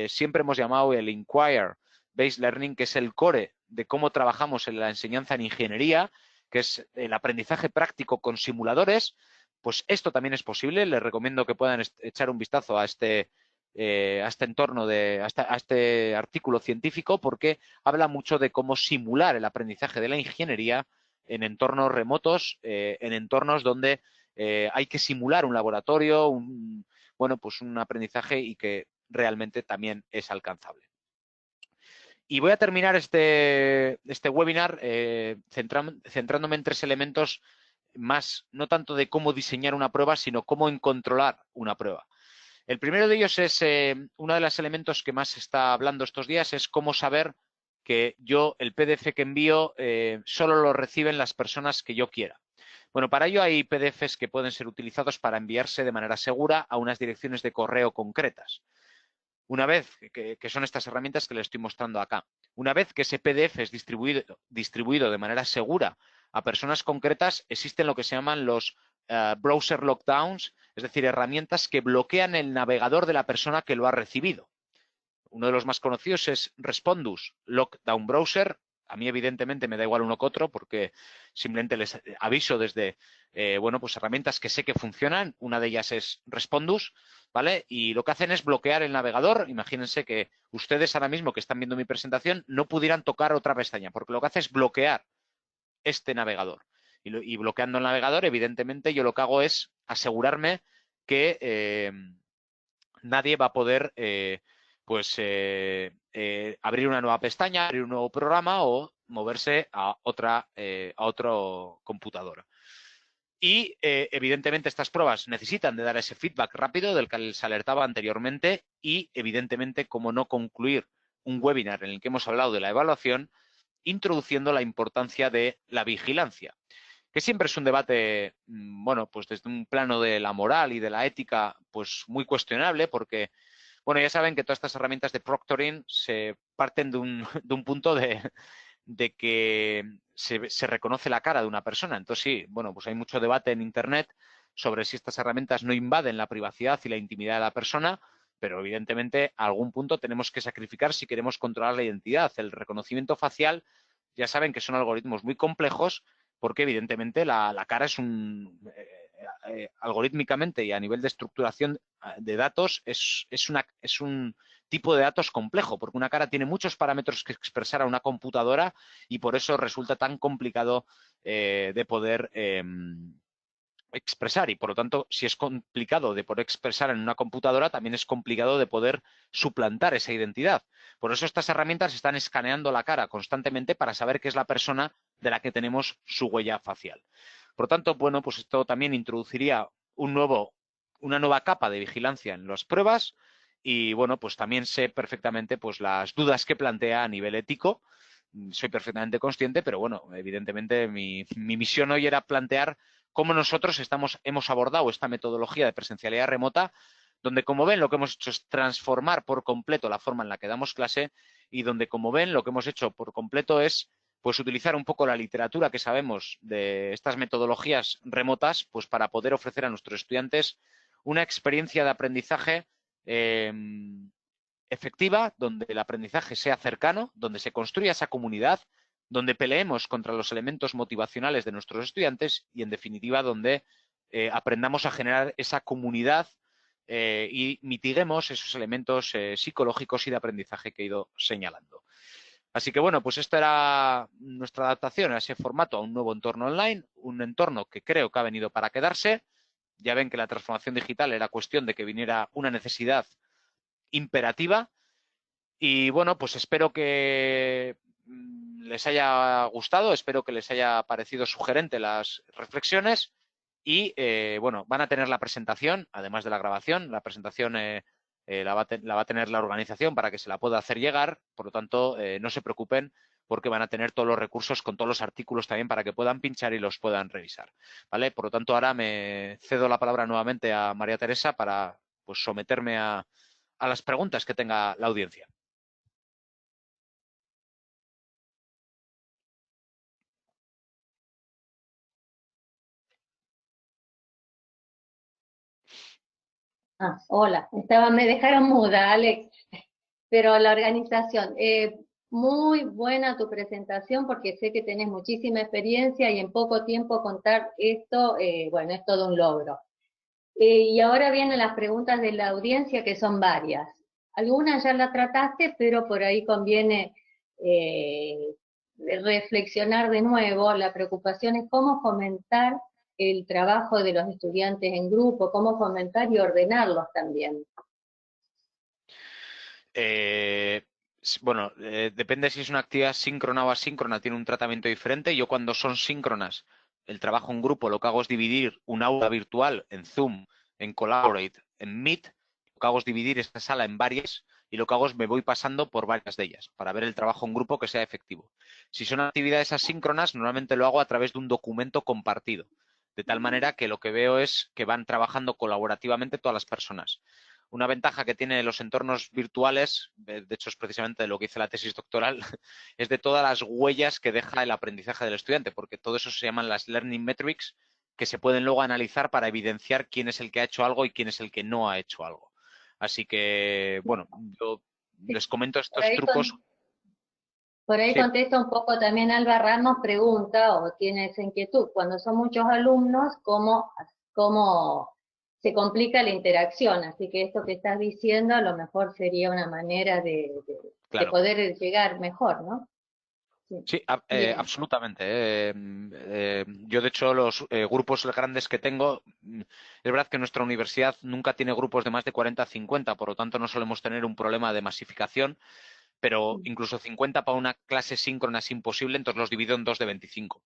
siempre hemos llamado el Inquiry-Based Learning, que es el core de cómo trabajamos en la enseñanza en ingeniería, que es el aprendizaje práctico con simuladores. Pues esto también es posible. Les recomiendo que puedan echar un vistazo a este entorno, a este artículo científico, porque habla mucho de cómo simular el aprendizaje de la ingeniería en entornos remotos, en entornos donde hay que simular un laboratorio, bueno, pues un aprendizaje, y que realmente también es alcanzable. Y voy a terminar este webinar centrándome en tres elementos más, no tanto de cómo diseñar una prueba, sino cómo controlar una prueba. El primero de ellos es, uno de los elementos que más se está hablando estos días, es cómo saber que yo el PDF que envío solo lo reciben las personas que yo quiera. Bueno, para ello hay PDFs que pueden ser utilizados para enviarse de manera segura a unas direcciones de correo concretas. Una vez que son estas herramientas que les estoy mostrando acá, una vez que ese PDF es distribuido de manera segura a personas concretas, existen lo que se llaman los browser lockdowns, es decir, herramientas que bloquean el navegador de la persona que lo ha recibido. Uno de los más conocidos es Respondus Lockdown Browser. A mí, evidentemente, me da igual uno que otro porque simplemente les aviso desde, bueno, pues herramientas que sé que funcionan. Una de ellas es Respondus, ¿vale? Y lo que hacen es bloquear el navegador. Imagínense que ustedes ahora mismo que están viendo mi presentación no pudieran tocar otra pestaña, porque lo que hace es bloquear este navegador. Y bloqueando el navegador, evidentemente, yo lo que hago es asegurarme que nadie va a poder abrir una nueva pestaña, abrir un nuevo programa o moverse a otro computadora. Y, evidentemente, estas pruebas necesitan de dar ese feedback rápido del que les alertaba anteriormente y, evidentemente, como no concluir un webinar en el que hemos hablado de la evaluación, introduciendo la importancia de la vigilancia, que siempre es un debate, bueno, pues desde un plano de la moral y de la ética, pues muy cuestionable, porque, bueno, ya saben que todas estas herramientas de proctoring se parten de un punto de que se reconoce la cara de una persona. Entonces, sí, bueno, pues hay mucho debate en Internet sobre si estas herramientas no invaden la privacidad y la intimidad de la persona, pero evidentemente a algún punto tenemos que sacrificar si queremos controlar la identidad. El reconocimiento facial, ya saben que son algoritmos muy complejos porque evidentemente la cara es algorítmicamente y a nivel de estructuración de datos es un tipo de datos complejo, porque una cara tiene muchos parámetros que expresar a una computadora y por eso resulta tan complicado de poder expresar. Y por lo tanto, si es complicado de poder expresar en una computadora, también es complicado de poder suplantar esa identidad. Por eso estas herramientas están escaneando la cara constantemente para saber qué es la persona de la que tenemos su huella facial. Por lo tanto, bueno, pues esto también introduciría una nueva capa de vigilancia en las pruebas y, bueno, pues también sé perfectamente pues las dudas que plantea a nivel ético. Soy perfectamente consciente, pero, bueno, evidentemente mi misión hoy era plantear cómo nosotros hemos abordado esta metodología de presencialidad remota, donde, como ven, lo que hemos hecho es transformar por completo la forma en la que damos clase y donde, como ven, lo que hemos hecho por completo es pues utilizar un poco la literatura que sabemos de estas metodologías remotas pues para poder ofrecer a nuestros estudiantes una experiencia de aprendizaje efectiva, donde el aprendizaje sea cercano, donde se construya esa comunidad, donde peleemos contra los elementos motivacionales de nuestros estudiantes y, en definitiva, donde aprendamos a generar esa comunidad y mitiguemos esos elementos psicológicos y de aprendizaje que he ido señalando. Así que, bueno, pues esta era nuestra adaptación a ese formato, a un nuevo entorno online, un entorno que creo que ha venido para quedarse. Ya ven que la transformación digital era cuestión de que viniera una necesidad imperativa y, bueno, pues espero que les haya gustado, espero que les haya parecido sugerente las reflexiones y, bueno, van a tener la presentación, además de la grabación, la presentación la va a tener la organización para que se la pueda hacer llegar, por lo tanto, no se preocupen porque van a tener todos los recursos con todos los artículos también para que puedan pinchar y los puedan revisar, ¿vale? Por lo tanto, ahora me cedo la palabra nuevamente a María Teresa para pues someterme a las preguntas que tenga la audiencia. Hola, me dejaron muda, Alex, pero la organización, muy buena tu presentación porque sé que tenés muchísima experiencia y en poco tiempo contar esto, bueno, es todo un logro. Y ahora vienen las preguntas de la audiencia que son varias. Algunas ya las trataste, pero por ahí conviene reflexionar de nuevo. La preocupación es cómo fomentar el trabajo de los estudiantes en grupo, cómo fomentar y ordenarlos también. Bueno, depende si es una actividad síncrona o asíncrona, tiene un tratamiento diferente. Yo, cuando son síncronas, el trabajo en grupo, lo que hago es dividir un aula virtual en Zoom, en Collaborate, en Meet. Lo que hago es dividir esta sala en varias y lo que hago es me voy pasando por varias de ellas para ver el trabajo en grupo que sea efectivo. Si son actividades asíncronas, normalmente lo hago a través de un documento compartido. de tal manera que lo que veo es que van trabajando colaborativamente todas las personas. Una ventaja que tienen los entornos virtuales, de hecho es precisamente de lo que hice la tesis doctoral, es de todas las huellas que deja el aprendizaje del estudiante, porque todo eso se llaman las learning metrics, que se pueden luego analizar para evidenciar quién es el que ha hecho algo y quién es el que no ha hecho algo. Así que, bueno, yo les comento estos trucos. Por ahí Sí. contesta un poco también Alba Ramos, pregunta o tiene esa inquietud. Cuando son muchos alumnos, ¿cómo se complica la interacción? Así que esto que estás diciendo a lo mejor sería una manera de Claro. poder llegar mejor, ¿no? Sí, Bien. absolutamente. Yo, de hecho, los grupos grandes que tengo, es verdad que nuestra universidad nunca tiene grupos de más de 40 50, por lo tanto no solemos tener un problema de masificación, pero incluso 50 para una clase síncrona es imposible, entonces los divido en 2 de 25.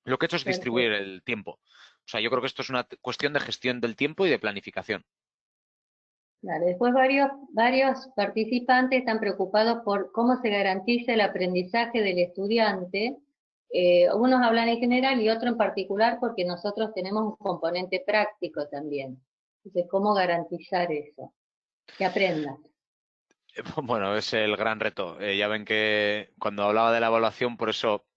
Lo que he hecho es distribuir el tiempo. O sea, yo creo que esto es una cuestión de gestión del tiempo y de planificación. Claro, después varios participantes están preocupados por cómo se garantiza el aprendizaje del estudiante. Unos hablan en general y otros en particular porque nosotros tenemos un componente práctico también. Entonces, ¿cómo garantizar eso? Que aprendan. Bueno, es el gran reto. Ya ven que cuando hablaba de la evaluación, por eso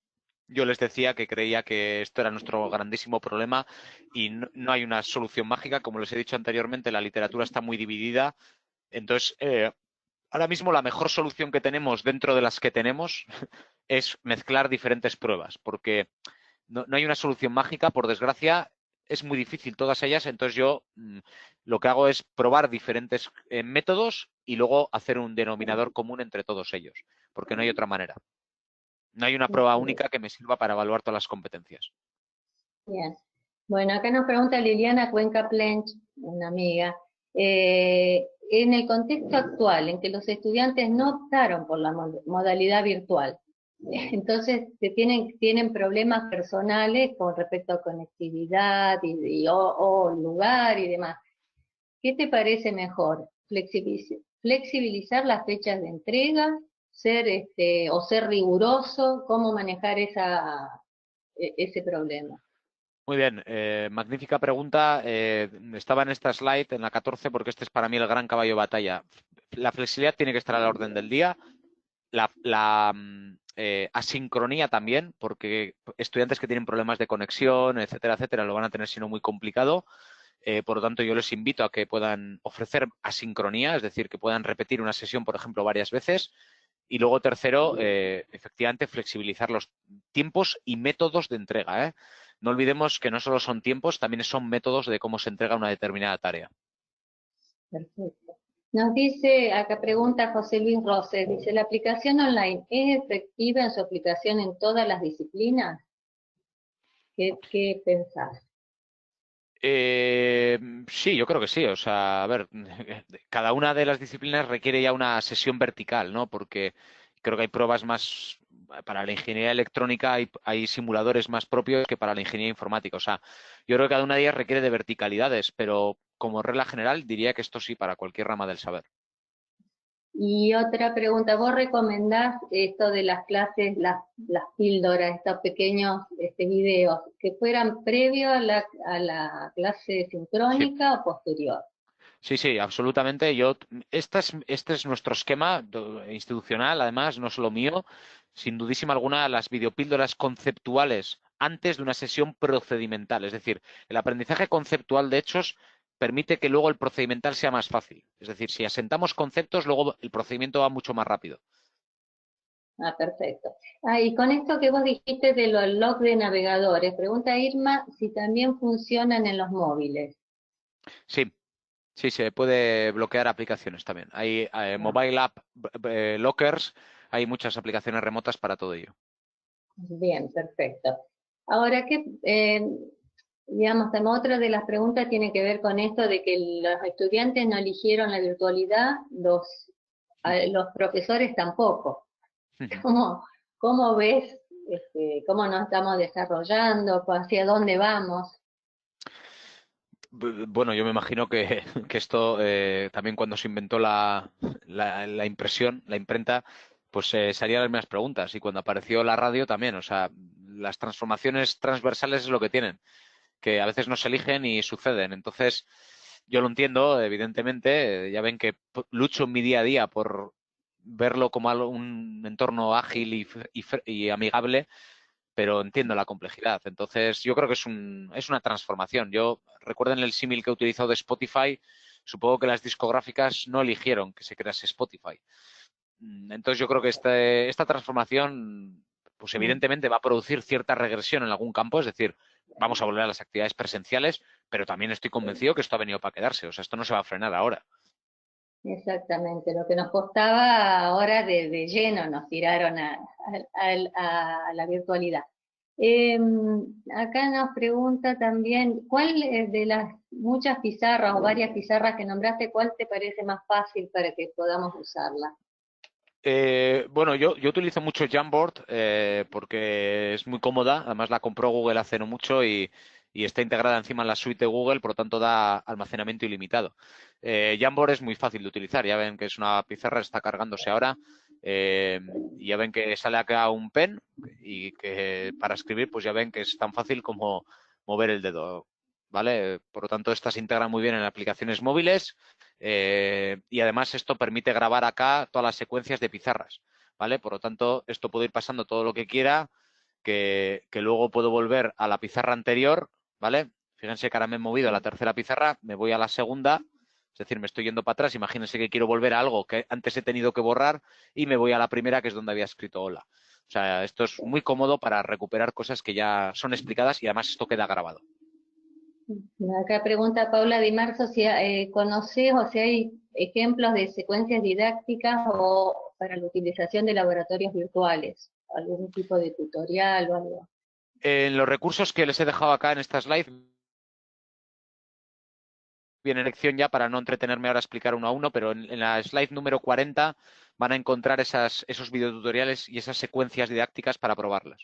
yo les decía que creía que esto era nuestro grandísimo problema y no hay una solución mágica. Como les he dicho anteriormente, la literatura está muy dividida. Entonces, ahora mismo la mejor solución que tenemos dentro de las que tenemos es mezclar diferentes pruebas, porque no hay una solución mágica, por desgracia. Es muy difícil todas ellas, entonces yo lo que hago es probar diferentes métodos y luego hacer un denominador común entre todos ellos, porque no hay otra manera. No hay una prueba única que me sirva para evaluar todas las competencias. Bien. Bueno, acá nos pregunta Liliana Cuenca Plench, una amiga, en el contexto actual en que los estudiantes no optaron por la modalidad virtual, entonces tienen problemas personales con respecto a conectividad o lugar y demás. ¿Qué te parece mejor? ¿Flexibilizar las fechas de entrega? ¿Ser riguroso? ¿Cómo manejar ese problema? Muy bien, magnífica pregunta. Estaba en esta slide, en la 14, porque este es para mí el gran caballo de batalla. La flexibilidad tiene que estar a la orden del día. La asincronía también, porque estudiantes que tienen problemas de conexión, etcétera, etcétera, lo van a tener si no muy complicado. Por lo tanto, yo les invito a que puedan ofrecer asincronía, es decir, que puedan repetir una sesión, por ejemplo, varias veces. Y luego, tercero, efectivamente, flexibilizar los tiempos y métodos de entrega. No olvidemos que no solo son tiempos, también son métodos de cómo se entrega una determinada tarea. Perfecto. Nos dice, acá pregunta José Luis Roses, dice, ¿la aplicación online es efectiva en su aplicación en todas las disciplinas? ¿Qué pensás? Sí, yo creo que sí. O sea, a ver, cada una de las disciplinas requiere ya una sesión vertical, ¿no? Porque creo que hay pruebas más, para la ingeniería electrónica hay simuladores más propios que para la ingeniería informática. O sea, yo creo que cada una de ellas requiere de verticalidades, pero como regla general diría que esto sí para cualquier rama del saber. Y otra pregunta, ¿vos recomendás esto de las clases, las píldoras, estos pequeños videos, que fueran previo a la clase Sí. sincrónica o posterior? Sí, absolutamente. Este es nuestro esquema institucional, además, no solo mío. Sin dudísima alguna, las videopíldoras conceptuales antes de una sesión procedimental. Es decir, el aprendizaje conceptual de hechos permite que luego el procedimental sea más fácil. Es decir, si asentamos conceptos, luego el procedimiento va mucho más rápido. Ah, perfecto. Ah, y con esto que vos dijiste de los logs de navegadores, pregunta Irma si también funcionan en los móviles. Sí, sí, se puede bloquear aplicaciones también. Hay mobile app lockers, hay muchas aplicaciones remotas para todo ello. Bien, perfecto. Ahora, digamos, también otra de las preguntas tiene que ver con esto de que los estudiantes no eligieron la virtualidad, los profesores tampoco. ¿Cómo ves cómo nos estamos desarrollando, hacia dónde vamos? Bueno, yo me imagino que, que esto también cuando se inventó la impresión, la imprenta, pues se harían las mismas preguntas. Y cuando apareció la radio también, o sea, las transformaciones transversales es lo que tienen, que a veces no se eligen y suceden. Entonces, yo lo entiendo, evidentemente. Ya ven que lucho en mi día a día por verlo como un entorno ágil y amigable, pero entiendo la complejidad. Entonces, yo creo que es una transformación. Yo recuerden el símil que he utilizado de Spotify. Supongo que las discográficas no eligieron que se crease Spotify. Entonces, yo creo que esta transformación, pues evidentemente va a producir cierta regresión en algún campo, es decir, vamos a volver a las actividades presenciales, pero también estoy convencido que esto ha venido para quedarse. O sea, esto no se va a frenar ahora. Exactamente, lo que nos costaba ahora de lleno nos tiraron a la virtualidad. Acá nos pregunta también, ¿cuál de las muchas pizarras o varias pizarras que nombraste, cuál te parece más fácil para que podamos usarla? Bueno, yo utilizo mucho Jamboard porque es muy cómoda. Además, la compró Google hace no mucho y está integrada encima en la suite de Google, por lo tanto da almacenamiento ilimitado. Jamboard es muy fácil de utilizar. Ya ven que es una pizarra, está cargándose ahora. Y ya ven que sale acá un pen y que para escribir, pues ya ven que es tan fácil como mover el dedo. ¿Vale? Por lo tanto, esta se integra muy bien en aplicaciones móviles. Y además esto permite grabar acá todas las secuencias de pizarras, ¿vale? Por lo tanto, esto puedo ir pasando todo lo que quiera, que luego puedo volver a la pizarra anterior, ¿vale? Fíjense que ahora me he movido a la tercera pizarra, me voy a la segunda, es decir, me estoy yendo para atrás. Imagínense que quiero volver a algo que antes he tenido que borrar y me voy a la primera, que es donde había escrito hola. O sea, esto es muy cómodo para recuperar cosas que ya son explicadas y además esto queda grabado. Acá pregunta Paula Di Marzo si conoces o si hay ejemplos de secuencias didácticas o para la utilización de laboratorios virtuales, algún tipo de tutorial o algo. En los recursos que les he dejado acá en esta slide, viene en lección ya para no entretenerme ahora a explicar uno a uno, pero en la slide número 40 van a encontrar esos videotutoriales y esas secuencias didácticas para probarlas.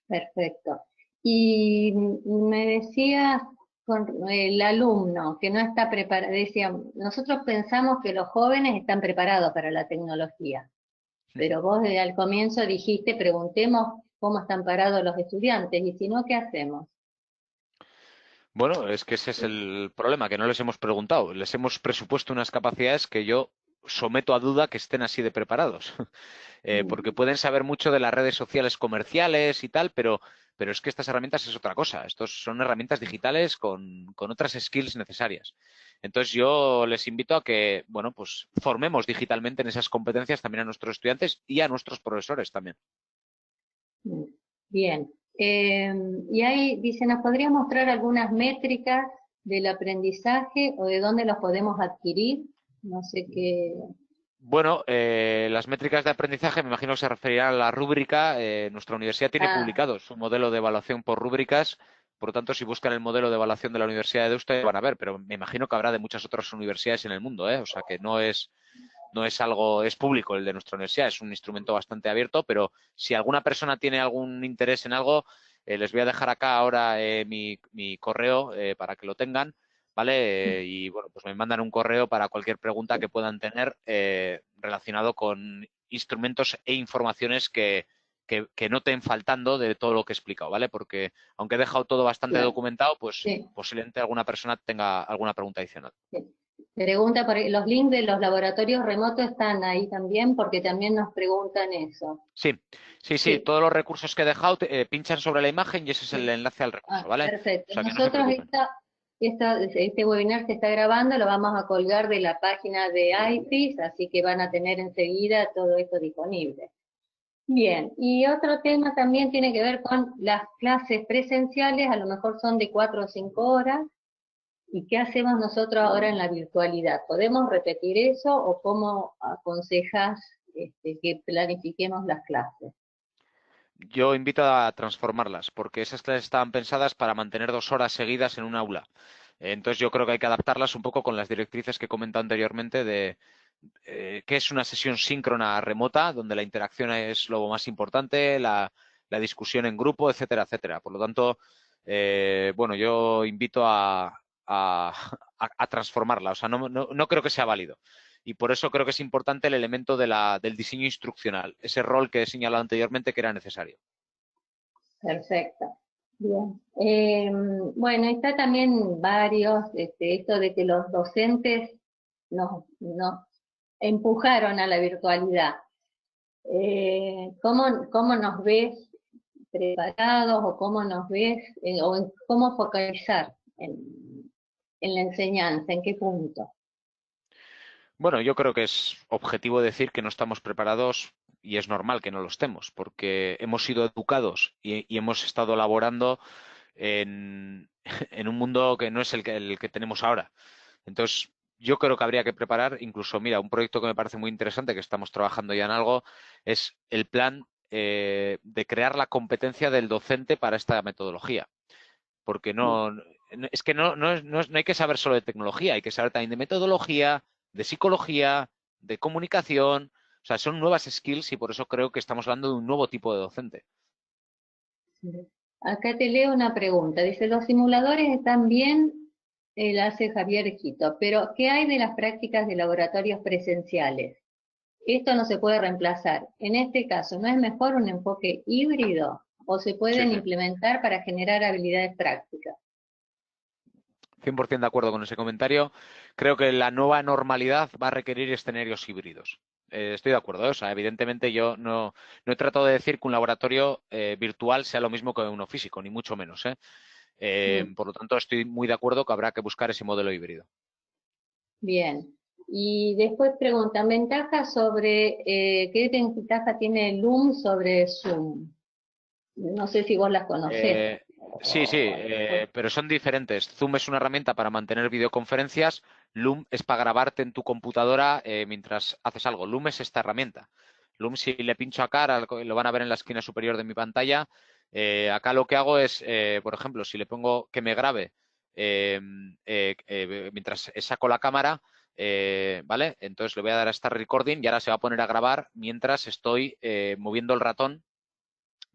Perfecto. Y me decías con el alumno que no está preparado, decía, nosotros pensamos que los jóvenes están preparados para la tecnología, pero vos desde al comienzo dijiste, preguntemos cómo están parados los estudiantes, y si no, ¿qué hacemos? Bueno, es que ese es el problema, que no les hemos preguntado. Les hemos presupuesto unas capacidades que yo someto a duda que estén así de preparados. Porque pueden saber mucho de las redes sociales comerciales y tal, pero es que estas herramientas es otra cosa. Estos son herramientas digitales con otras skills necesarias. Entonces yo les invito a que, bueno, pues formemos digitalmente en esas competencias también a nuestros estudiantes y a nuestros profesores también. Bien. Y ahí dice, ¿nos podría mostrar algunas métricas del aprendizaje o de dónde los podemos adquirir? No sé qué. Bueno, las métricas de aprendizaje me imagino que se referirán a la rúbrica. Nuestra universidad tiene publicado su modelo de evaluación por rúbricas. Por lo tanto, si buscan el modelo de evaluación de la Universidad de Deusto, van a ver, pero me imagino que habrá de muchas otras universidades en el mundo, ¿eh? O sea que no es algo, es público el de nuestra universidad, es un instrumento bastante abierto, pero si alguna persona tiene algún interés en algo, les voy a dejar acá ahora mi correo para que lo tengan, ¿vale? Y bueno, pues me mandan un correo para cualquier pregunta que puedan tener relacionado con instrumentos e informaciones que noten faltando de todo lo que he explicado, ¿vale? Porque aunque he dejado todo bastante documentado, pues posiblemente alguna persona tenga alguna pregunta adicional. Sí. Pregunta, los links de los laboratorios remotos están ahí también, porque también nos preguntan eso. Sí, todos los recursos que he dejado pinchan sobre la imagen y ese es el enlace al recurso, ¿vale? Perfecto. O sea, que Nosotros no se preocupen. este webinar se está grabando, lo vamos a colgar de la página de IFIS, así que van a tener enseguida todo esto disponible. Bien, y otro tema también tiene que ver con las clases presenciales, a lo mejor son de 4 o 5 horas, ¿y qué hacemos nosotros ahora en la virtualidad? ¿Podemos repetir eso o cómo aconsejas que planifiquemos las clases? Yo invito a transformarlas, porque esas clases estaban pensadas para mantener 2 horas seguidas en un aula. Entonces yo creo que hay que adaptarlas un poco con las directrices que he comentado anteriormente de qué es una sesión síncrona remota, donde la interacción es lo más importante, la discusión en grupo, etcétera, etcétera. Por lo tanto, bueno, yo invito a transformarla. O sea, no creo que sea válido. Y por eso creo que es importante el elemento del diseño instruccional, ese rol que he señalado anteriormente que era necesario. Perfecto. Bien. Bueno, está también varios, esto de que los docentes nos empujaron a la virtualidad. ¿Cómo nos ves preparados o cómo nos ves o en cómo focalizar en la enseñanza? ¿En qué punto? Bueno, yo creo que es objetivo decir que no estamos preparados y es normal que no lo estemos, porque hemos sido educados y hemos estado laborando en, en un mundo que no es el que tenemos ahora. Entonces, yo creo que habría que preparar, incluso, mira, un proyecto que me parece muy interesante, que estamos trabajando ya en algo, es el plan de crear la competencia del docente para esta metodología. Porque es que no hay que saber solo de tecnología, hay que saber también de metodología, de psicología, de comunicación. O sea, son nuevas skills y por eso creo que estamos hablando de un nuevo tipo de docente. Acá te leo una pregunta. Dice, los simuladores están bien, hace Javier Quito, pero ¿qué hay de las prácticas de laboratorios presenciales? Esto no se puede reemplazar. En este caso, ¿no es mejor un enfoque híbrido o se Sí, pueden sí. implementar para generar habilidades prácticas? 100% de acuerdo con ese comentario. Creo que la nueva normalidad va a requerir escenarios híbridos. Estoy de acuerdo, ¿eh? O sea, evidentemente yo no he tratado de decir que un laboratorio virtual sea lo mismo que uno físico, ni mucho menos, ¿eh? Mm, Por lo tanto, estoy muy de acuerdo que habrá que buscar ese modelo híbrido. bien. Y después preguntan, ¿qué ventaja tiene Loom sobre Zoom? No sé si vos las conocés. Eh, sí, sí, pero son diferentes. Zoom es una herramienta para mantener videoconferencias. Loom es para grabarte en tu computadora mientras haces algo. Loom es esta herramienta. Loom, si le pincho acá, ahora lo van a ver en la esquina superior de mi pantalla. Acá lo que hago es, por ejemplo, si le pongo que me grabe eh, mientras saco la cámara, ¿vale? Entonces le voy a dar a Start Recording y ahora se va a poner a grabar mientras estoy moviendo el ratón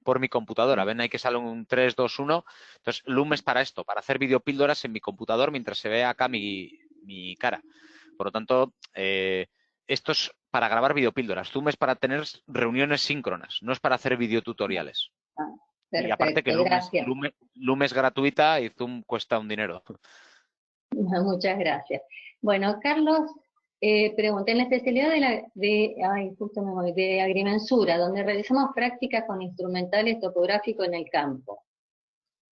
por mi computadora. Ven ahí que sale un 3, 2, 1. Entonces, Loom es para esto, para hacer videopíldoras en mi computador mientras se ve acá mi cara. Por lo tanto, esto es para grabar videopíldoras. Zoom es para tener reuniones síncronas, no es para hacer videotutoriales. Ah, Y aparte que perfecto, gracias. Loom es gratuita y Zoom cuesta un dinero. Muchas gracias. Bueno, Carlos, pregunté en la especialidad justo me voy, de agrimensura, donde realizamos prácticas con instrumentales topográficos en el campo.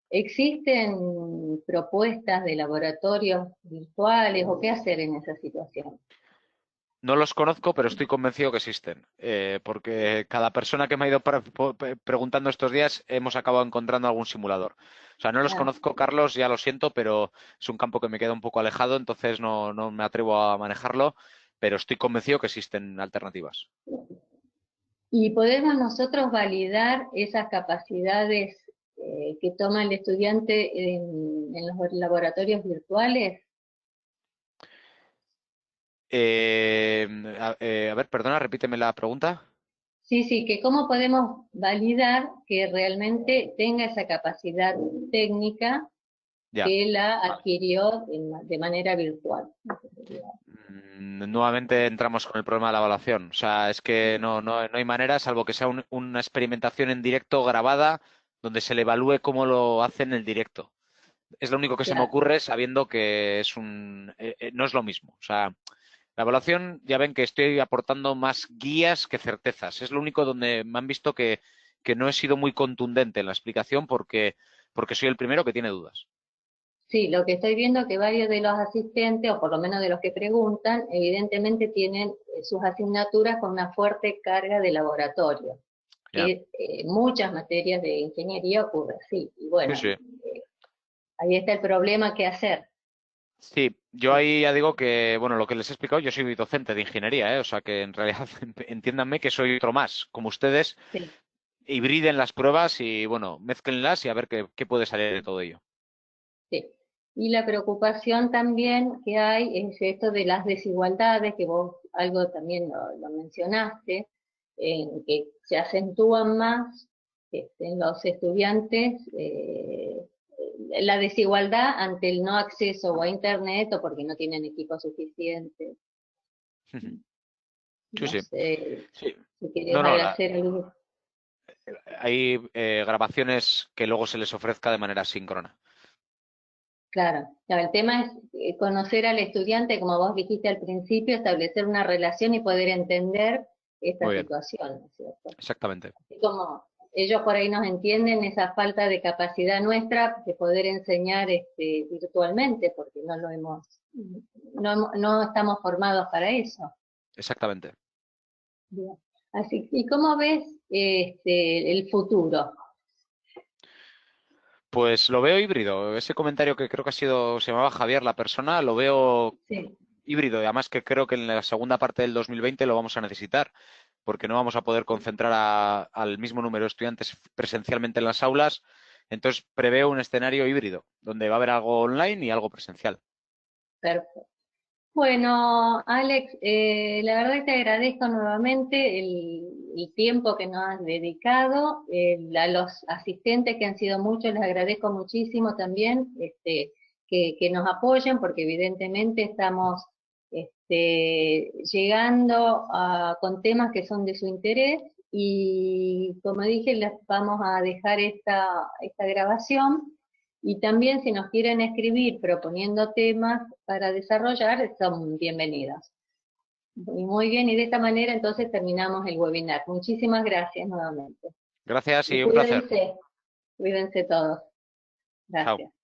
¿Existen propuestas de laboratorios virtuales o qué hacer en esa situación? No los conozco, pero estoy convencido que existen, porque cada persona que me ha ido preguntando estos días hemos acabado encontrando algún simulador. O sea, no los Ah, conozco, Carlos, ya lo siento, pero es un campo que me queda un poco alejado, entonces no me atrevo a manejarlo, pero estoy convencido que existen alternativas. y podemos nosotros validar esas capacidades que toma el estudiante en los laboratorios virtuales. A ver, perdona, repíteme la pregunta. Sí, sí, que cómo podemos validar que realmente tenga esa capacidad técnica Ya. que la adquirió de manera virtual. Nuevamente entramos con el problema de la evaluación. O sea, es que no hay manera, salvo que sea una experimentación en directo grabada, donde se le evalúe cómo lo hace en el directo. Es lo único que se me Claro. ocurre sabiendo que no es lo mismo. O sea, la evaluación, ya ven que estoy aportando más guías que certezas. Es lo único donde me han visto que no he sido muy contundente en la explicación porque soy el primero que tiene dudas. Sí, lo que estoy viendo es que varios de los asistentes, o por lo menos de los que preguntan, evidentemente tienen sus asignaturas con una fuerte carga de laboratorio, Ya. que muchas materias de ingeniería ocurre así. Y Sí, bueno, sí. ahí está el problema que hacer. Sí, yo ahí ya digo que, bueno, lo que les he explicado, yo soy docente de ingeniería, ¿eh? O sea que en realidad entiéndanme que soy otro más, como ustedes, Sí, hibriden las pruebas y, bueno, mézclenlas y a ver qué puede salir de todo ello. sí. Y la preocupación también que hay es esto de las desigualdades, que vos algo también lo mencionaste, en que se acentúan más en los estudiantes la desigualdad ante el no acceso o a Internet o porque no tienen equipo suficiente. Sí, No sí, sé sí. si querés No, no, hacer algo. hay grabaciones que luego se les ofrezca de manera síncrona. Claro, el tema es conocer al estudiante, como vos dijiste al principio, establecer una relación y poder entender esta Muy bien. situación, ¿no es cierto? Exactamente. Así como ellos por ahí nos entienden esa falta de capacidad nuestra de poder enseñar virtualmente, porque no estamos formados para eso. Exactamente. Bien. Así, ¿y cómo ves el futuro? Pues lo veo híbrido. Ese comentario que creo que se llamaba Javier, la persona, lo veo Sí, híbrido. Y además que creo que en la segunda parte del 2020 lo vamos a necesitar, porque no vamos a poder concentrar al mismo número de estudiantes presencialmente en las aulas. Entonces preveo un escenario híbrido, donde va a haber algo online y algo presencial. perfecto. Bueno, Alex, la verdad que te agradezco nuevamente el tiempo que nos has dedicado, a los asistentes que han sido muchos, les agradezco muchísimo también que nos apoyen, porque evidentemente estamos llegando con temas que son de su interés, y como dije, les vamos a dejar esta grabación. Y también si nos quieren escribir proponiendo temas para desarrollar, son bienvenidos. Y muy bien, y de esta manera entonces terminamos el webinar. Muchísimas gracias nuevamente. Gracias Y y un placer. cuídense todos. Chao. Gracias.